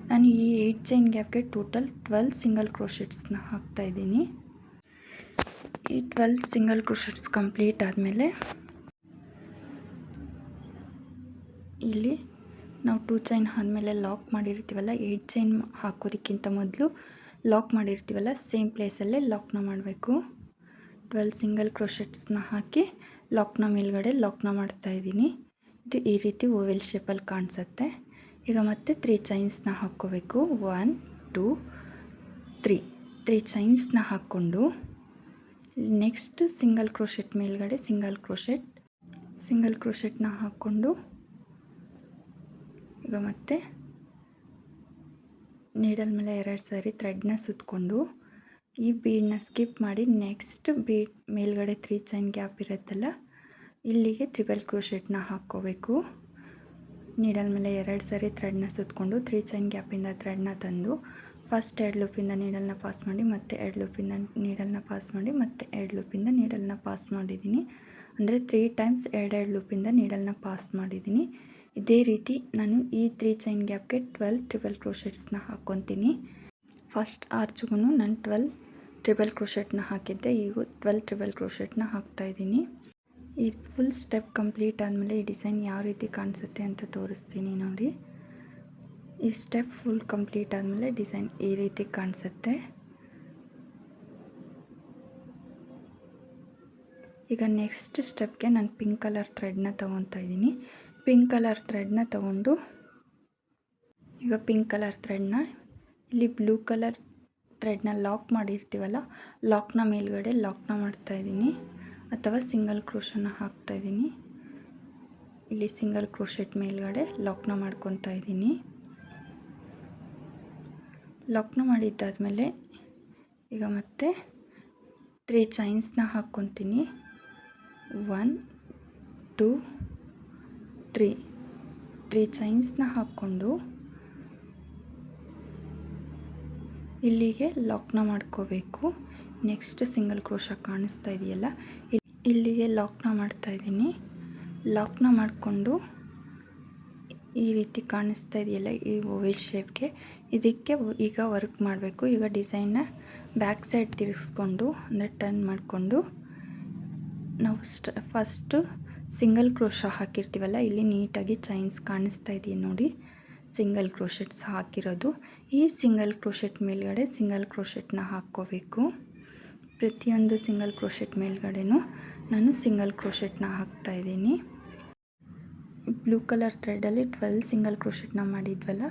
ನಾನು ಈ 8 ಚೈನ್ ಗ್ಯಾಪ್ಗೆ ಟೋಟಲ್ 12 ಸಿಂಗಲ್ ಕ್ರೋಶೆಟ್ಸ್ನ ಹಾಕ್ತಾಯಿದ್ದೀನಿ. ಈ 12 ಸಿಂಗಲ್ ಕ್ರೋಶೆಟ್ಸ್ ಕಂಪ್ಲೀಟ್ ಆದಮೇಲೆ ಇಲ್ಲಿ ನಾವು 2 ಚೈನ್ ಆದಮೇಲೆ ಲಾಕ್ ಮಾಡಿರ್ತೀವಲ್ಲ, 8 ಚೈನ್ ಹಾಕೋದಕ್ಕಿಂತ ಮೊದಲು ಲಾಕ್ ಮಾಡಿರ್ತೀವಲ್ಲ, ಸೇಮ್ ಪ್ಲೇಸಲ್ಲೇ ಲಾಕ್ನ ಮಾಡಬೇಕು. 12 ಸಿಂಗಲ್ ಕ್ರೋಶೆಟ್ಸ್ನ ಹಾಕಿ ಲಾಕ್ನ ಮೇಲ್ಗಡೆ ಲಾಕ್ನ ಮಾಡ್ತಾಯಿದ್ದೀನಿ. ಇದು ಈ ರೀತಿ ಓವೆಲ್ ಶೇಪಲ್ಲಿ ಕಾಣಿಸುತ್ತೆ. ಈಗ ಮತ್ತೆ 3 ಚೈನ್ಸ್ನ ಹಾಕ್ಕೋಬೇಕು. 1 2 3 ಚೈನ್ಸ್ನ ಹಾಕ್ಕೊಂಡು ನೆಕ್ಸ್ಟ್ ಸಿಂಗಲ್ ಕ್ರೋಶೆಟ್ ಮೇಲ್ಗಡೆ ಸಿಂಗಲ್ ಕ್ರೋಶೆಟ್ನ ಹಾಕ್ಕೊಂಡು ಈಗ ಮತ್ತೆ ನೀಡಲ್ ಮೇಲೆ 2 ಸಾರಿ ಥ್ರೆಡ್ನ ಸುತ್ತಕೊಂಡು ಈ ಬೀಡನ್ನ ಸ್ಕಿಪ್ ಮಾಡಿ ನೆಕ್ಸ್ಟ್ ಬೀಡ್ ಮೇಲ್ಗಡೆ 3 ಚೈನ್ ಗ್ಯಾಪ್ ಇರುತ್ತಲ್ಲ, ಇಲ್ಲಿಗೆ ಟ್ರಿಪಲ್ ಕ್ರೋಶೆಟ್ನ ಹಾಕ್ಕೋಬೇಕು. ನೀಡಲ್ ಮೇಲೆ 2 ಸಾರಿ ಥ್ರೆಡ್ನ ಸುತ್ತಕೊಂಡು 3 ಚೈನ್ ಗ್ಯಾಪಿಂದ ಥ್ರೆಡ್ನ ತಂದು ಫಸ್ಟ್ 2 ಲೂಪಿಂದ ನೀಡಲ್ನ ಪಾಸ್ ಮಾಡಿ, ಮತ್ತೆ 2 ಲೂಪಿಂದ ನೀಡಲ್ನ ಪಾಸ್ ಮಾಡಿ, ಮತ್ತೆ 2 ಲೂಪಿಂದ ನೀಡಲ್ನ ಪಾಸ್ ಮಾಡಿದ್ದೀನಿ. ಅಂದರೆ 3 ಟೈಮ್ಸ್ 2 ಲೂಪಿಂದ ನೀಡಲ್ನ ಪಾಸ್ ಮಾಡಿದ್ದೀನಿ. ಇದೇ ರೀತಿ ನಾನು ಈ 3 ಚೈನ್ ಗ್ಯಾಪ್ಗೆ 12 ಟ್ರಿಪಲ್ ಕ್ರೋಶೆಟ್ಸ್ನ ಹಾಕ್ಕೊತೀನಿ. ಫಸ್ಟ್ ಆರ್ಚ್ಗೂ ನಾನು 12 ಟ್ರಿಪಲ್ ಕ್ರೋಶೆಟ್ನ ಹಾಕಿದ್ದೆ, ಈಗ 12 ಟ್ರಿಪಲ್ ಕ್ರೋಶೆಟ್ನ ಹಾಕ್ತಾಯಿದ್ದೀನಿ. ಈ ಫುಲ್ ಸ್ಟೆಪ್ ಕಂಪ್ಲೀಟ್ ಆದಮೇಲೆ ಈ ಡಿಸೈನ್ ಯಾವ ರೀತಿ ಕಾಣಿಸುತ್ತೆ ಅಂತ ತೋರಿಸ್ತೀನಿ ನೋಡಿ. ಈ ಸ್ಟೆಪ್ ಫುಲ್ ಕಂಪ್ಲೀಟ್ ಆದಮೇಲೆ ಡಿಸೈನ್ ಈ ರೀತಿ ಕಾಣಿಸುತ್ತೆ. ಈಗ ನೆಕ್ಸ್ಟ್ ಸ್ಟೆಪ್ಗೆ ನಾನು ಪಿಂಕ್ ಕಲರ್ ಥ್ರೆಡ್ನ ತೊಗೊತಾ ಇದ್ದೀನಿ. ಪಿಂಕ್ ಕಲರ್ ಥ್ರೆಡ್ನ ತೊಗೊಂಡು ಈಗ ಪಿಂಕ್ ಕಲರ್ ಥ್ರೆಡ್ನ ಇಲ್ಲಿ ಬ್ಲೂ ಕಲರ್ ಥ್ರೆಡ್ನ ಲಾಕ್ ಮಾಡಿರ್ತೀವಲ್ಲ, ಲಾಕ್ನ ಮೇಲ್ಗಡೆ ಲಾಕ್ನ ಮಾಡ್ತಾಯಿದ್ದೀನಿ ಅಥವಾ ಸಿಂಗಲ್ ಕ್ರೋಶನ ಹಾಕ್ತಾಯಿದ್ದೀನಿ. ಇಲ್ಲಿ ಸಿಂಗಲ್ ಕ್ರೋಶೆಟ್ ಮೇಲ್ಗಡೆ ಲಾಕ್ನ ಮಾಡ್ಕೊತಾ ಇದ್ದೀನಿ. ಲಾಕ್ನ ಮಾಡಿದ್ದಾದಮೇಲೆ ಈಗ ಮತ್ತೆ 3 ಚೈನ್ಸ್ನ ಹಾಕ್ಕೊತೀನಿ. 1 2 3 ಚೈನ್ಸ್ನ ಹಾಕ್ಕೊಂಡು ಇಲ್ಲಿಗೆ ಲಾಕ್ನ ಮಾಡ್ಕೋಬೇಕು. ನೆಕ್ಸ್ಟ್ ಸಿಂಗಲ್ ಕ್ರೋಶ ಕಾಣಿಸ್ತಾ ಇದೆಯಲ್ಲ, ಇಲ್ಲಿಗೆ ಲಾಕ್ನ ಮಾಡ್ತಾಯಿದ್ದೀನಿ. ಲಾಕ್ನ ಮಾಡಿಕೊಂಡು ಈ ರೀತಿ ಕಾಣಿಸ್ತಾ ಇದೆಯಲ್ಲ ಈ ಓವೆಲ್ ಶೇಪ್ಗೆ, ಇದಕ್ಕೆ ಈಗ ವರ್ಕ್ ಮಾಡಬೇಕು. ಈಗ ಡಿಸೈನ್ನ ಬ್ಯಾಕ್ ಸೈಡ್ ತಿರುಗಿಸ್ಕೊಂಡು ಅಂದರೆ ಟರ್ನ್ ಮಾಡಿಕೊಂಡು ನಾವು ಫಸ್ಟು ಸಿಂಗಲ್ ಕ್ರೋಶ ಹಾಕಿರ್ತೀವಲ್ಲ, ಇಲ್ಲಿ ನೀಟಾಗಿ ಚೈನ್ಸ್ ಕಾಣಿಸ್ತಾ ಇದೆಯಾ ನೋಡಿ, ಸಿಂಗಲ್ ಕ್ರೋಶೆಟ್ಸ್ ಹಾಕಿರೋದು. ಈ ಸಿಂಗಲ್ ಕ್ರೋಶೆಟ್ ಮೇಲ್ಗಡೆ ಸಿಂಗಲ್ ಕ್ರೋಶೆಟ್ನ ಹಾಕ್ಕೋಬೇಕು. ಪ್ರತಿಯೊಂದು ಸಿಂಗಲ್ ಕ್ರೋಶೆಟ್ ಮೇಲ್ಗಡೆನೂ ನಾನು ಸಿಂಗಲ್ ಕ್ರೋಶೆಟ್ನ ಹಾಕ್ತಾಯಿದ್ದೀನಿ. ಬ್ಲೂ ಕಲರ್ ಥ್ರೆಡಲ್ಲಿ 12 ಸಿಂಗಲ್ ಕ್ರೋಶೆಟ್ನ ಮಾಡಿದ್ವಲ್ಲ,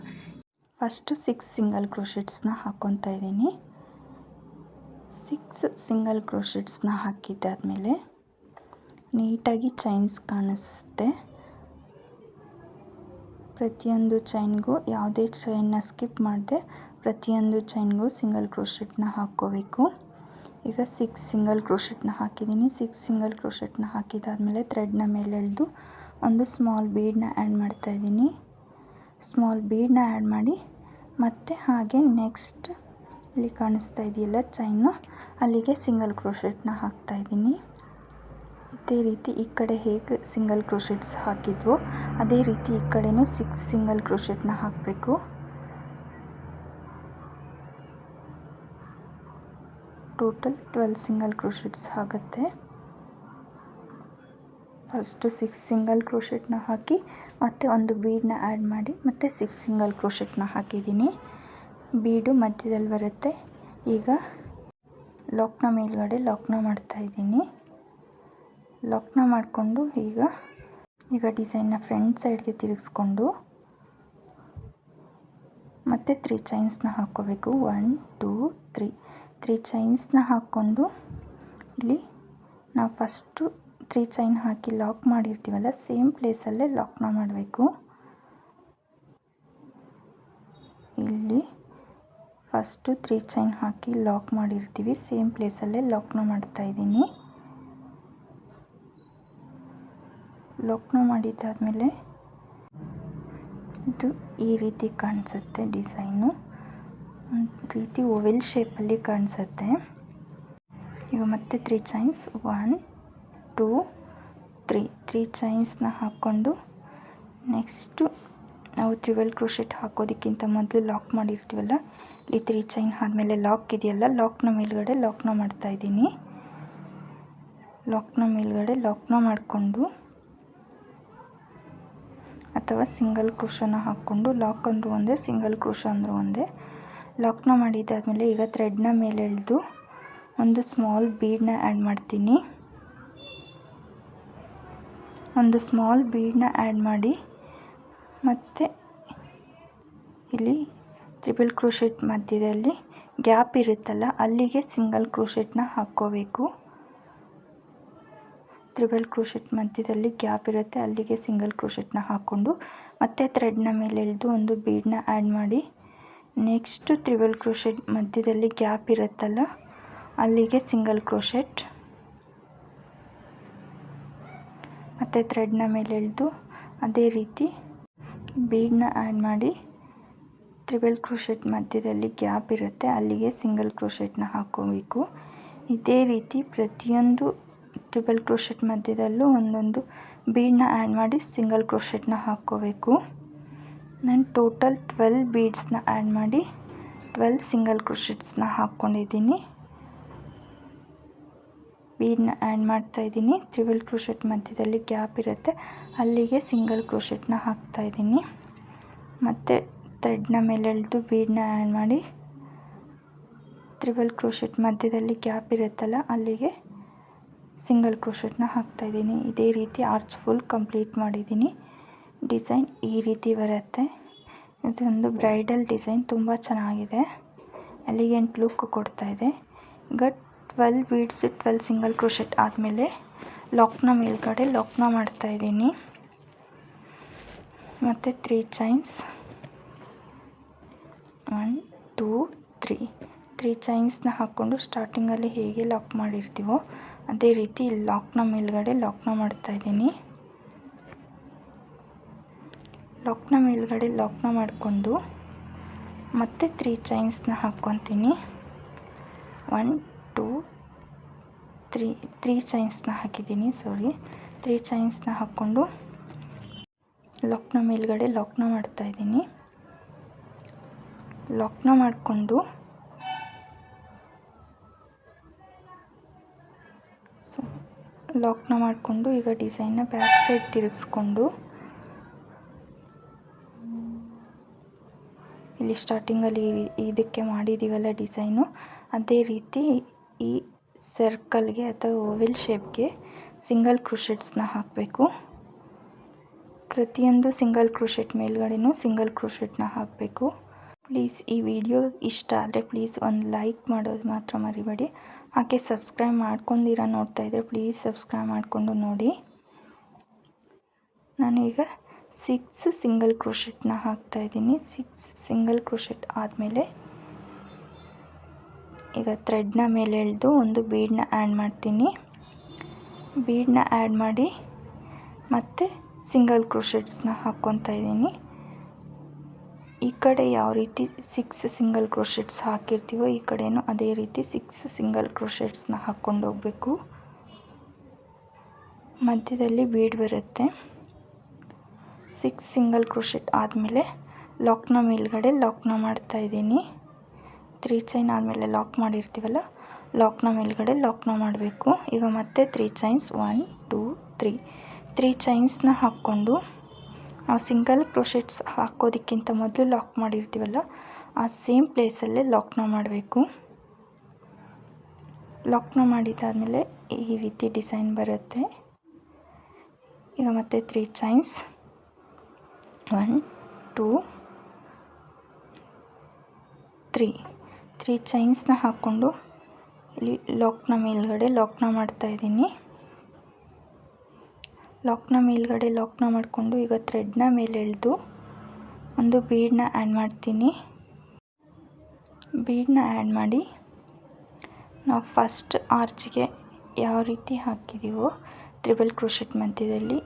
ಫಸ್ಟು 6 ಸಿಂಗಲ್ ಕ್ರೋಶೆಟ್ಸ್ನ ಹಾಕ್ಕೊತಾ ಇದ್ದೀನಿ. 6 ಸಿಂಗಲ್ ಕ್ರೋಶೆಟ್ಸ್ನ ಹಾಕಿದ್ದಾದಮೇಲೆ ನೀಟಾಗಿ ಚೈನ್ಸ್ ಕಾಣಿಸುತ್ತೆ. ಪ್ರತಿಯೊಂದು ಚೈನ್ಗೂ ಯಾವುದೇ ಚೈನ್ನ ಸ್ಕಿಪ್ ಮಾಡದೆ ಪ್ರತಿಯೊಂದು ಚೈನ್ಗೂ ಸಿಂಗಲ್ ಕ್ರೋಶೆಟ್ನ ಹಾಕ್ಕೋಬೇಕು. ಈಗ 6 ಸಿಂಗಲ್ ಕ್ರೋಶೆಟ್ನ ಹಾಕಿದ್ದೀನಿ. 6 ಸಿಂಗಲ್ ಕ್ರೋಶೆಟ್ನ ಹಾಕಿದಾದಮೇಲೆ ಥ್ರೆಡ್ನ ಮೇಲೆ ಎಳೆದು ಒಂದು ಸ್ಮಾಲ್ ಬೀಡನ್ನ ಆ್ಯಡ್ ಮಾಡ್ತಾಯಿದ್ದೀನಿ. ಸ್ಮಾಲ್ ಬೀಡನ್ನ ಆ್ಯಡ್ ಮಾಡಿ ಮತ್ತು ಹಾಗೆ ನೆಕ್ಸ್ಟ್ ಇಲ್ಲಿ ಕಾಣಿಸ್ತಾ ಇದೆಯಲ್ಲ ಚೈನು, ಅಲ್ಲಿಗೆ ಸಿಂಗಲ್ ಕ್ರೋಶೆಟ್ನ ಹಾಕ್ತಾಯಿದ್ದೀನಿ. ಇದೇ ರೀತಿ ಈ ಕಡೆ ಹೇಗೆ ಸಿಂಗಲ್ ಕ್ರೋಶೆಟ್ಸ್ ಹಾಕಿದ್ವೋ ಅದೇ ರೀತಿ ಈ ಕಡೆನೂ 6 ಸಿಂಗಲ್ ಕ್ರೋಶೆಟ್ನ ಹಾಕಬೇಕು. ಟೋಟಲ್ 12 ಸಿಂಗಲ್ ಕ್ರೋಶೆಟ್ಸ್ ಆಗುತ್ತೆ. ಫಸ್ಟು 6 ಸಿಂಗಲ್ ಕ್ರೋಶೆಟ್ನ ಹಾಕಿ ಮತ್ತು ಒಂದು ಬೀಡನ್ನ ಆ್ಯಡ್ ಮಾಡಿ ಮತ್ತು 6 ಸಿಂಗಲ್ ಕ್ರೋಶೆಟ್ನ ಹಾಕಿದ್ದೀನಿ. ಬೀಡು ಮಧ್ಯದಲ್ಲಿ ಬರುತ್ತೆ. ಈಗ ಲಾಕ್ನ ಮೇಲ್ಗಡೆ ಲಾಕ್ನ ಮಾಡ್ತಾಯಿದ್ದೀನಿ. ಲಾಕ್ನ ಮಾಡಿಕೊಂಡು ಈಗ ಡಿಸೈನ್ನ ಫ್ರಂಟ್ ಸೈಡ್ಗೆ ತಿರುಗಿಸ್ಕೊಂಡು ಮತ್ತು 3 ಚೈನ್ಸ್ನ ಹಾಕ್ಕೋಬೇಕು. 1 2 3 ಚೈನ್ಸ್ನ ಹಾಕ್ಕೊಂಡು ಇಲ್ಲಿ ನಾವು ಫಸ್ಟು 3 ಚೈನ್ ಹಾಕಿ ಲಾಕ್ ಮಾಡಿರ್ತೀವಲ್ಲ, ಸೇಮ್ ಪ್ಲೇಸಲ್ಲೇ ಲಾಕ್ನ ಮಾಡಬೇಕು. ಇಲ್ಲಿ ಫಸ್ಟು 3 ಚೈನ್ ಹಾಕಿ ಲಾಕ್ ಮಾಡಿರ್ತೀವಿ, ಸೇಮ್ ಪ್ಲೇಸಲ್ಲೇ ಲಾಕ್ನ ಮಾಡ್ತಾಯಿದ್ದೀನಿ. ಲಾಕ್ನ ಮಾಡಿದ್ದಾದಮೇಲೆ ಇದು ಈ ರೀತಿ ಕಾಣಿಸುತ್ತೆ. ಡಿಸೈನು ಒಂದು ರೀತಿ ಓವೆಲ್ ಶೇಪಲ್ಲಿ ಕಾಣಿಸುತ್ತೆ. ಈಗ ಮತ್ತೆ 3 ಚೈನ್ಸ್ 1 2 3 ಚೈನ್ಸ್ನ ಹಾಕ್ಕೊಂಡು ನೆಕ್ಸ್ಟು ನಾವು ಟ್ರಿಬಲ್ ಕ್ರೋಶೆಟ್ ಹಾಕೋದಕ್ಕಿಂತ ಮೊದಲು ಲಾಕ್ ಮಾಡಿರ್ತೀವಲ್ಲ, ಇಲ್ಲಿ 3 ಚೈನ್ ಆದಮೇಲೆ ಲಾಕ್ ಇದೆಯಲ್ಲ, ಲಾಕ್ನ ಮೇಲ್ಗಡೆ ಲಾಕ್ನ ಮಾಡ್ತಾಯಿದ್ದೀನಿ. ಲಾಕ್ನ ಮೇಲ್ಗಡೆ ಲಾಕ್ನ ಮಾಡಿಕೊಂಡು ಅಥವಾ ಸಿಂಗಲ್ ಕ್ರೋಶನ ಹಾಕ್ಕೊಂಡು, ಲಾಕ್ ಅಂದರೂ ಒಂದೇ, ಸಿಂಗಲ್ ಕ್ರೋಶ ಅಂದರೂ ಒಂದೇ. ಲಾಕ್ನ ಮಾಡಿದ್ದಾದಮೇಲೆ ಈಗ ಥ್ರೆಡ್ನ ಮೇಲೆ ಎಳೆದು ಒಂದು ಸ್ಮಾಲ್ ಬೀಡನ್ನ ಆ್ಯಡ್ ಮಾಡ್ತೀನಿ. ಒಂದು ಸ್ಮಾಲ್ ಬೀಡನ್ನ ಆ್ಯಡ್ ಮಾಡಿ ಮತ್ತು ಇಲ್ಲಿ ಟ್ರಿಬಲ್ ಕ್ರೋಶೆಟ್ ಮಧ್ಯದಲ್ಲಿ ಗ್ಯಾಪ್ ಇರುತ್ತಲ್ಲ, ಅಲ್ಲಿಗೆ ಸಿಂಗಲ್ ಕ್ರೋಶೆಟ್ನ ಹಾಕ್ಕೋಬೇಕು. ಟ್ರಿಬಲ್ ಕ್ರೋಶೆಟ್ ಮಧ್ಯದಲ್ಲಿ ಗ್ಯಾಪ್ ಇರುತ್ತೆ, ಅಲ್ಲಿಗೆ ಸಿಂಗಲ್ ಕ್ರೋಶೆಟ್ನ ಹಾಕ್ಕೊಂಡು ಮತ್ತೆ ಥ್ರೆಡ್ನ ಮೇಲೆ ಎಳೆದು ಒಂದು ಬೀಡನ್ನ ಆ್ಯಡ್ ಮಾಡಿ, ನೆಕ್ಸ್ಟ್ ಟ್ರಿಬಲ್ ಕ್ರೋಶೆಟ್ ಮಧ್ಯದಲ್ಲಿ ಗ್ಯಾಪ್ ಇರುತ್ತಲ್ಲ, ಅಲ್ಲಿಗೆ ಸಿಂಗಲ್ ಕ್ರೋಶೆಟ್, ಮತ್ತು ಥ್ರೆಡ್ನ ಮೇಲೆ ಎಳೆದು ಅದೇ ರೀತಿ ಬೀಡನ್ನ ಆ್ಯಡ್ ಮಾಡಿ, ಟ್ರಿಬಲ್ ಕ್ರೋಶೆಟ್ ಮಧ್ಯದಲ್ಲಿ ಗ್ಯಾಪ್ ಇರುತ್ತೆ, ಅಲ್ಲಿಗೆ ಸಿಂಗಲ್ ಕ್ರೋಶೆಟ್ನ ಹಾಕ್ಕೋಬೇಕು. ಇದೇ ರೀತಿ ಪ್ರತಿಯೊಂದು ಟ್ರಿಬಲ್ ಕ್ರೋಶೆಟ್ ಮಧ್ಯದಲ್ಲೂ ಒಂದೊಂದು ಬೀಡನ್ನ ಆ್ಯಡ್ ಮಾಡಿ ಸಿಂಗಲ್ ಕ್ರೋಶೆಟ್ನ ಹಾಕ್ಕೋಬೇಕು. ನಾನು ಟೋಟಲ್ 12 ಬೀಡ್ಸ್ನ ಆ್ಯಡ್ ಮಾಡಿ 12 ಸಿಂಗಲ್ ಕ್ರೋಶೆಟ್ಸ್ನ ಹಾಕ್ಕೊಂಡಿದ್ದೀನಿ. ಬೀಡನ್ನ ಆ್ಯಡ್ ಮಾಡ್ತಾಯಿದ್ದೀನಿ. ಟ್ರಿಬಲ್ ಕ್ರೋಶೆಟ್ ಮಧ್ಯದಲ್ಲಿ ಗ್ಯಾಪ್ ಇರುತ್ತೆ, ಅಲ್ಲಿಗೆ ಸಿಂಗಲ್ ಕ್ರೋಶೆಟ್ನ ಹಾಕ್ತಾಯಿದ್ದೀನಿ. ಮತ್ತು ಥ್ರೆಡ್ನ ಮೇಲೆ ಎಳೆದು ಬೀಡನ್ನ ಆ್ಯಡ್ ಮಾಡಿ, ಟ್ರಿಬಲ್ ಕ್ರೋಶೆಟ್ ಮಧ್ಯದಲ್ಲಿ ಗ್ಯಾಪ್ ಇರುತ್ತಲ್ಲ, ಅಲ್ಲಿಗೆ ಸಿಂಗಲ್ ಕ್ರೋಶೆಟ್ನ ಹಾಕ್ತಾಯಿದ್ದೀನಿ. ಇದೇ ರೀತಿ ಆರ್ಚ್ ಫುಲ್ ಕಂಪ್ಲೀಟ್ ಮಾಡಿದ್ದೀನಿ. ಡಿಸೈನ್ ಈ ರೀತಿ ಬರುತ್ತೆ. ಇದೊಂದು ಬ್ರೈಡಲ್ ಡಿಸೈನ್, ತುಂಬ ಚೆನ್ನಾಗಿದೆ, ಎಲಿಗೆಂಟ್ ಲುಕ್ ಕೊಡ್ತಾಯಿದೆ. ಈಗ 12 ಬೀಡ್ಸ್ 12 ಸಿಂಗಲ್ ಕ್ರೋಶೆಟ್ ಆದಮೇಲೆ ಲಾಕ್ನ ಮೇಲ್ಗಡೆ ಲಾಕ್ನ ಮಾಡ್ತಾಯಿದ್ದೀನಿ. ಮತ್ತು 3 ಚೈನ್ಸ್ 1 2 3 ಚೈನ್ಸ್ನ ಹಾಕ್ಕೊಂಡು ಸ್ಟಾರ್ಟಿಂಗಲ್ಲಿ ಹೇಗೆ ಲಾಕ್ ಮಾಡಿರ್ತೀವೋ ಅದೇ ರೀತಿ ಲಾಕ್ನ ಮೇಲ್ಗಡೆ ಲಾಕ್ನ ಮಾಡ್ತಾಯಿದ್ದೀನಿ. ಲಾಕ್ನ ಮೇಲ್ಗಡೆ ಲಾಕ್ನ ಮಾಡಿಕೊಂಡು ಮತ್ತೆ 3 ಚೈನ್ಸ್ನ ಹಾಕ್ಕೊತೀನಿ. 1 2 3 ಚೈನ್ಸ್ನ ಹಾಕಿದ್ದೀನಿ, 3 ಚೈನ್ಸ್ನ ಹಾಕ್ಕೊಂಡು ಲಾಕ್ನ ಮೇಲ್ಗಡೆ ಲಾಕ್ನ ಮಾಡ್ತಾಯಿದ್ದೀನಿ. ಲಾಕ್ನ ಮಾಡಿಕೊಂಡು ಈಗ ಡಿಸೈನ್ನ ಬ್ಯಾಕ್ ಸೈಡ್ ತಿರುಗಿಸ್ಕೊಂಡು ಇಲ್ಲಿ ಸ್ಟಾರ್ಟಿಂಗಲ್ಲಿ ಇದಕ್ಕೆ ಮಾಡಿದ್ದೀವಲ್ಲ ಡಿಸೈನು, ಅದೇ ರೀತಿ ಈ ಸರ್ಕಲ್ಗೆ ಅಥವಾ ಓವೆಲ್ ಶೇಪ್ಗೆ ಸಿಂಗಲ್ ಕ್ರೋಶೆಟ್ಸ್ನ ಹಾಕಬೇಕು. ಪ್ರತಿಯೊಂದು ಸಿಂಗಲ್ ಕ್ರೋಶೆಟ್ ಮೇಲ್ಗಡೆನೂ ಸಿಂಗಲ್ ಕ್ರೋಶೆಟ್ನ ಹಾಕಬೇಕು. ಪ್ಲೀಸ್ ಈ ವಿಡಿಯೋ ಇಷ್ಟ ಆದರೆ ಪ್ಲೀಸ್ ಒಂದು ಲೈಕ್ ಮಾಡೋದು ಮಾತ್ರ ಮರಿಬೇಡಿ. ಹಾಗೆ ಸಬ್ಸ್ಕ್ರೈಬ್ ಮಾಡ್ಕೊಂಡಿರ ನೋಡ್ತಾಯಿದ್ರೆ ಪ್ಲೀಸ್ ಸಬ್ಸ್ಕ್ರೈಬ್ ಮಾಡಿಕೊಂಡು ನೋಡಿ. ನಾನೀಗ 6 ಸಿಂಗಲ್ ಕ್ರೋಶೆಟ್ನ ಹಾಕ್ತಾಯಿದ್ದೀನಿ. 6 ಸಿಂಗಲ್ ಕ್ರೋಶೆಟ್ ಆದಮೇಲೆ ಈಗ ಥ್ರೆಡ್ನ ಮೇಲೆ ಎಳೆದು ಒಂದು ಬೀಡನ್ನ ಆ್ಯಡ್ ಮಾಡ್ತೀನಿ. ಬೀಡನ್ನ ಆ್ಯಡ್ ಮಾಡಿ ಮತ್ತು ಸಿಂಗಲ್ ಕ್ರೋಶೆಟ್ಸ್ನ ಹಾಕ್ಕೊತಾ ಇದ್ದೀನಿ. ಈ ಕಡೆ ಯಾವ ರೀತಿ 6 ಸಿಂಗಲ್ ಕ್ರೋಶೆಟ್ಸ್ ಹಾಕಿರ್ತೀವೋ ಈ ಕಡೆನೂ ಅದೇ ರೀತಿ 6 ಸಿಂಗಲ್ ಕ್ರೋಶೆಟ್ಸ್ನ ಹಾಕ್ಕೊಂಡು ಹೋಗಬೇಕು. ಮಧ್ಯದಲ್ಲಿ ಬೀಡ್ ಬರುತ್ತೆ. 6 ಸಿಂಗಲ್ ಕ್ರೋಶೆಟ್ ಆದಮೇಲೆ ಲಾಕ್ನ ಮೇಲ್ಗಡೆ ಲಾಕ್ನ ಮಾಡ್ತಾಯಿದ್ದೀನಿ. 3 ಚೈನ್ ಆದಮೇಲೆ ಲಾಕ್ ಮಾಡಿರ್ತೀವಲ್ಲ, ಲಾಕ್ನ ಮೇಲ್ಗಡೆ ಲಾಕ್ನ ಮಾಡಬೇಕು. ಈಗ ಮತ್ತೆ 3 ಚೈನ್ಸ್ 1 2 3 ಚೈನ್ಸ್ನ ಹಾಕ್ಕೊಂಡು ನಾವು ಸಿಂಗಲ್ ಕ್ರೋಶೆಟ್ಸ್ ಹಾಕೋದಕ್ಕಿಂತ ಮೊದಲು ಲಾಕ್ ಮಾಡಿರ್ತೀವಲ್ಲ ಆ ಸೇಮ್ ಪ್ಲೇಸಲ್ಲೇ ಲಾಕ್ನ ಮಾಡಬೇಕು. ಲಾಕ್ನ ಮಾಡಿದ್ದಾದಮೇಲೆ ಈ ರೀತಿ ಡಿಸೈನ್ ಬರುತ್ತೆ. ಈಗ ಮತ್ತೆ 3 ಚೈನ್ಸ್ 1 2 3 ಚೈನ್ಸ್ನ ಹಾಕ್ಕೊಂಡು ಇಲ್ಲಿ ಲಾಕ್ನ ಮೇಲ್ಗಡೆ ಲಾಕ್ನ ಮಾಡ್ತಾಯಿದ್ದೀನಿ. ಲಾಕ್ನ ಮೇಲ್ಗಡೆ ಲಾಕ್ನ ಮಾಡಿಕೊಂಡು ಈಗ ಥ್ರೆಡ್ನ ಮೇಲೆ ಎಳೆದು ಒಂದು ಬೀಡನ್ನ ಆ್ಯಡ್ ಮಾಡ್ತೀನಿ. ಬೀಡನ್ನ ಆ್ಯಡ್ ಮಾಡಿ ನಾವು ಫಸ್ಟ್ ಆರ್ಚ್ಗೆ ಯಾವ ರೀತಿ ಹಾಕಿದ್ದೀವೋ ಟ್ರಿಬಲ್ ಕ್ರೋಶೆಟ್ ಮಧ್ಯದಲ್ಲಿ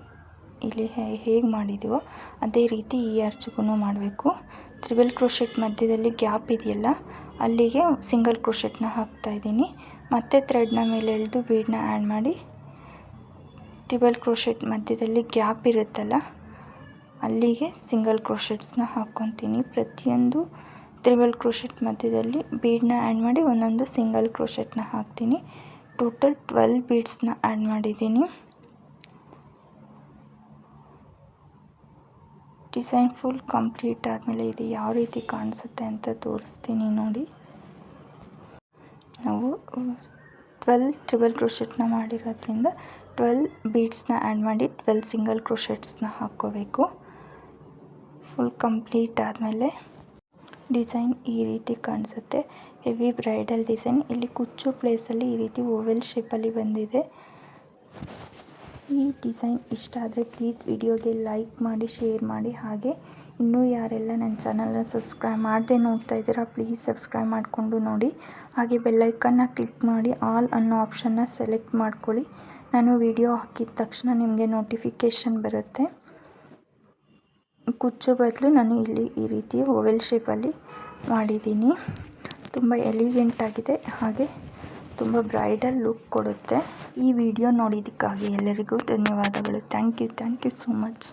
ಇಲ್ಲಿ ಹೇಗೆ ಮಾಡಿದ್ದೀವೋ ಅದೇ ರೀತಿ ಈ ಆರ್ಚ್ಗೂ ಮಾಡಬೇಕು. ಟ್ರಿಬಲ್ ಕ್ರೋಶೆಟ್ ಮಧ್ಯದಲ್ಲಿ ಗ್ಯಾಪ್ ಇದೆಯಲ್ಲ ಅಲ್ಲಿಗೆ ಸಿಂಗಲ್ ಕ್ರೋಶೆಟ್ನ ಹಾಕ್ತಾಯಿದ್ದೀನಿ. ಮತ್ತು ಥ್ರೆಡ್ನ ಮೇಲೆ ಎಳೆದು ಬೀಡನ್ನ ಆ್ಯಡ್ ಮಾಡಿ ಟ್ರಿಬಲ್ ಕ್ರೋಶೆಟ್ ಮಧ್ಯದಲ್ಲಿ ಗ್ಯಾಪ್ ಇರುತ್ತಲ್ಲ ಅಲ್ಲಿಗೆ ಸಿಂಗಲ್ ಕ್ರೋಶೆಟ್ಸ್ನ ಹಾಕ್ಕೊತೀನಿ. ಪ್ರತಿಯೊಂದು ತ್ರಿಬಲ್ ಕ್ರೋಶೆಟ್ ಮಧ್ಯದಲ್ಲಿ ಬೀಡನ್ನ ಆ್ಯಡ್ ಮಾಡಿ ಒಂದೊಂದು ಸಿಂಗಲ್ ಕ್ರೋಶೆಟ್ನ ಹಾಕ್ತೀನಿ. ಟೋಟಲ್ 12 ಬೀಡ್ಸ್ನ ಆ್ಯಡ್ ಮಾಡಿದ್ದೀನಿ. ಡಿಸೈನ್ ಫುಲ್ ಕಂಪ್ಲೀಟ್ ಆದಮೇಲೆ ಇದು ಯಾವ ರೀತಿ ಕಾಣಿಸುತ್ತೆ ಅಂತ ತೋರಿಸ್ತೀನಿ ನೋಡಿ. ನಾವು 12 ತ್ರಿಬಲ್ ಕ್ರೋಶೆಟ್ನ ಮಾಡಿರೋದ್ರಿಂದ 12 ಬೀಡ್ಸ್ನ ಆ್ಯಡ್ ಮಾಡಿ 12 ಸಿಂಗಲ್ ಕ್ರೋಶೆಟ್ಸ್ನ ಹಾಕ್ಕೋಬೇಕು. ಫುಲ್ ಕಂಪ್ಲೀಟ್ ಆದಮೇಲೆ ಡಿಸೈನ್ ಈ ರೀತಿ ಕಾಣಿಸುತ್ತೆ. Heavy bridal design. ಇಲ್ಲಿ ಕುಚ್ಚು ಪ್ಲೇಸಲ್ಲಿ ಈ ರೀತಿ ಓವೆಲ್ ಶೇಪಲ್ಲಿ ಬಂದಿದೆ. ಈ ಡಿಸೈನ್ ಇಷ್ಟ ಆದರೆ ಪ್ಲೀಸ್ ವಿಡಿಯೋಗೆ ಲೈಕ್ ಮಾಡಿ, ಶೇರ್ ಮಾಡಿ. ಹಾಗೆ ಇನ್ನೂ ಯಾರೆಲ್ಲ ನನ್ನ ಚಾನಲ್ನ ಸಬ್ಸ್ಕ್ರೈಬ್ ಮಾಡದೆ ನೋಡ್ತಾ ಇದ್ದೀರಾ ಪ್ಲೀಸ್ ಸಬ್ಸ್ಕ್ರೈಬ್ ಮಾಡಿಕೊಂಡು ನೋಡಿ. ಹಾಗೆ ಬೆಲ್ಲೈಕನ್ನ ಕ್ಲಿಕ್ ಮಾಡಿ ಆಲ್ ಅನ್ನೋ ಆಪ್ಷನ್ನ ಸೆಲೆಕ್ಟ್ ಮಾಡ್ಕೊಳ್ಳಿ. ನಾನು ವಿಡಿಯೋ ಹಾಕಿದ ತಕ್ಷಣ ನಿಮಗೆ ನೋಟಿಫಿಕೇಷನ್ ಬರುತ್ತೆ. ಕುಚ್ಚು ಬದಲು ನಾನು ಇಲ್ಲಿ ಈ ರೀತಿ ಓವೆಲ್ ಶೇಪಲ್ಲಿ ಮಾಡಿದ್ದೀನಿ. ತುಂಬ ಎಲಿಗೆಂಟ್ ಆಗಿದೆ, ಹಾಗೆ ತುಂಬ ಬ್ರೈಡಲ್ ಲುಕ್ ಕೊಡುತ್ತೆ. ಈ ವಿಡಿಯೋ ನೋಡಿದ್ದಕ್ಕಾಗಿ ಎಲ್ಲರಿಗೂ ಧನ್ಯವಾದಗಳು. Thank you so much.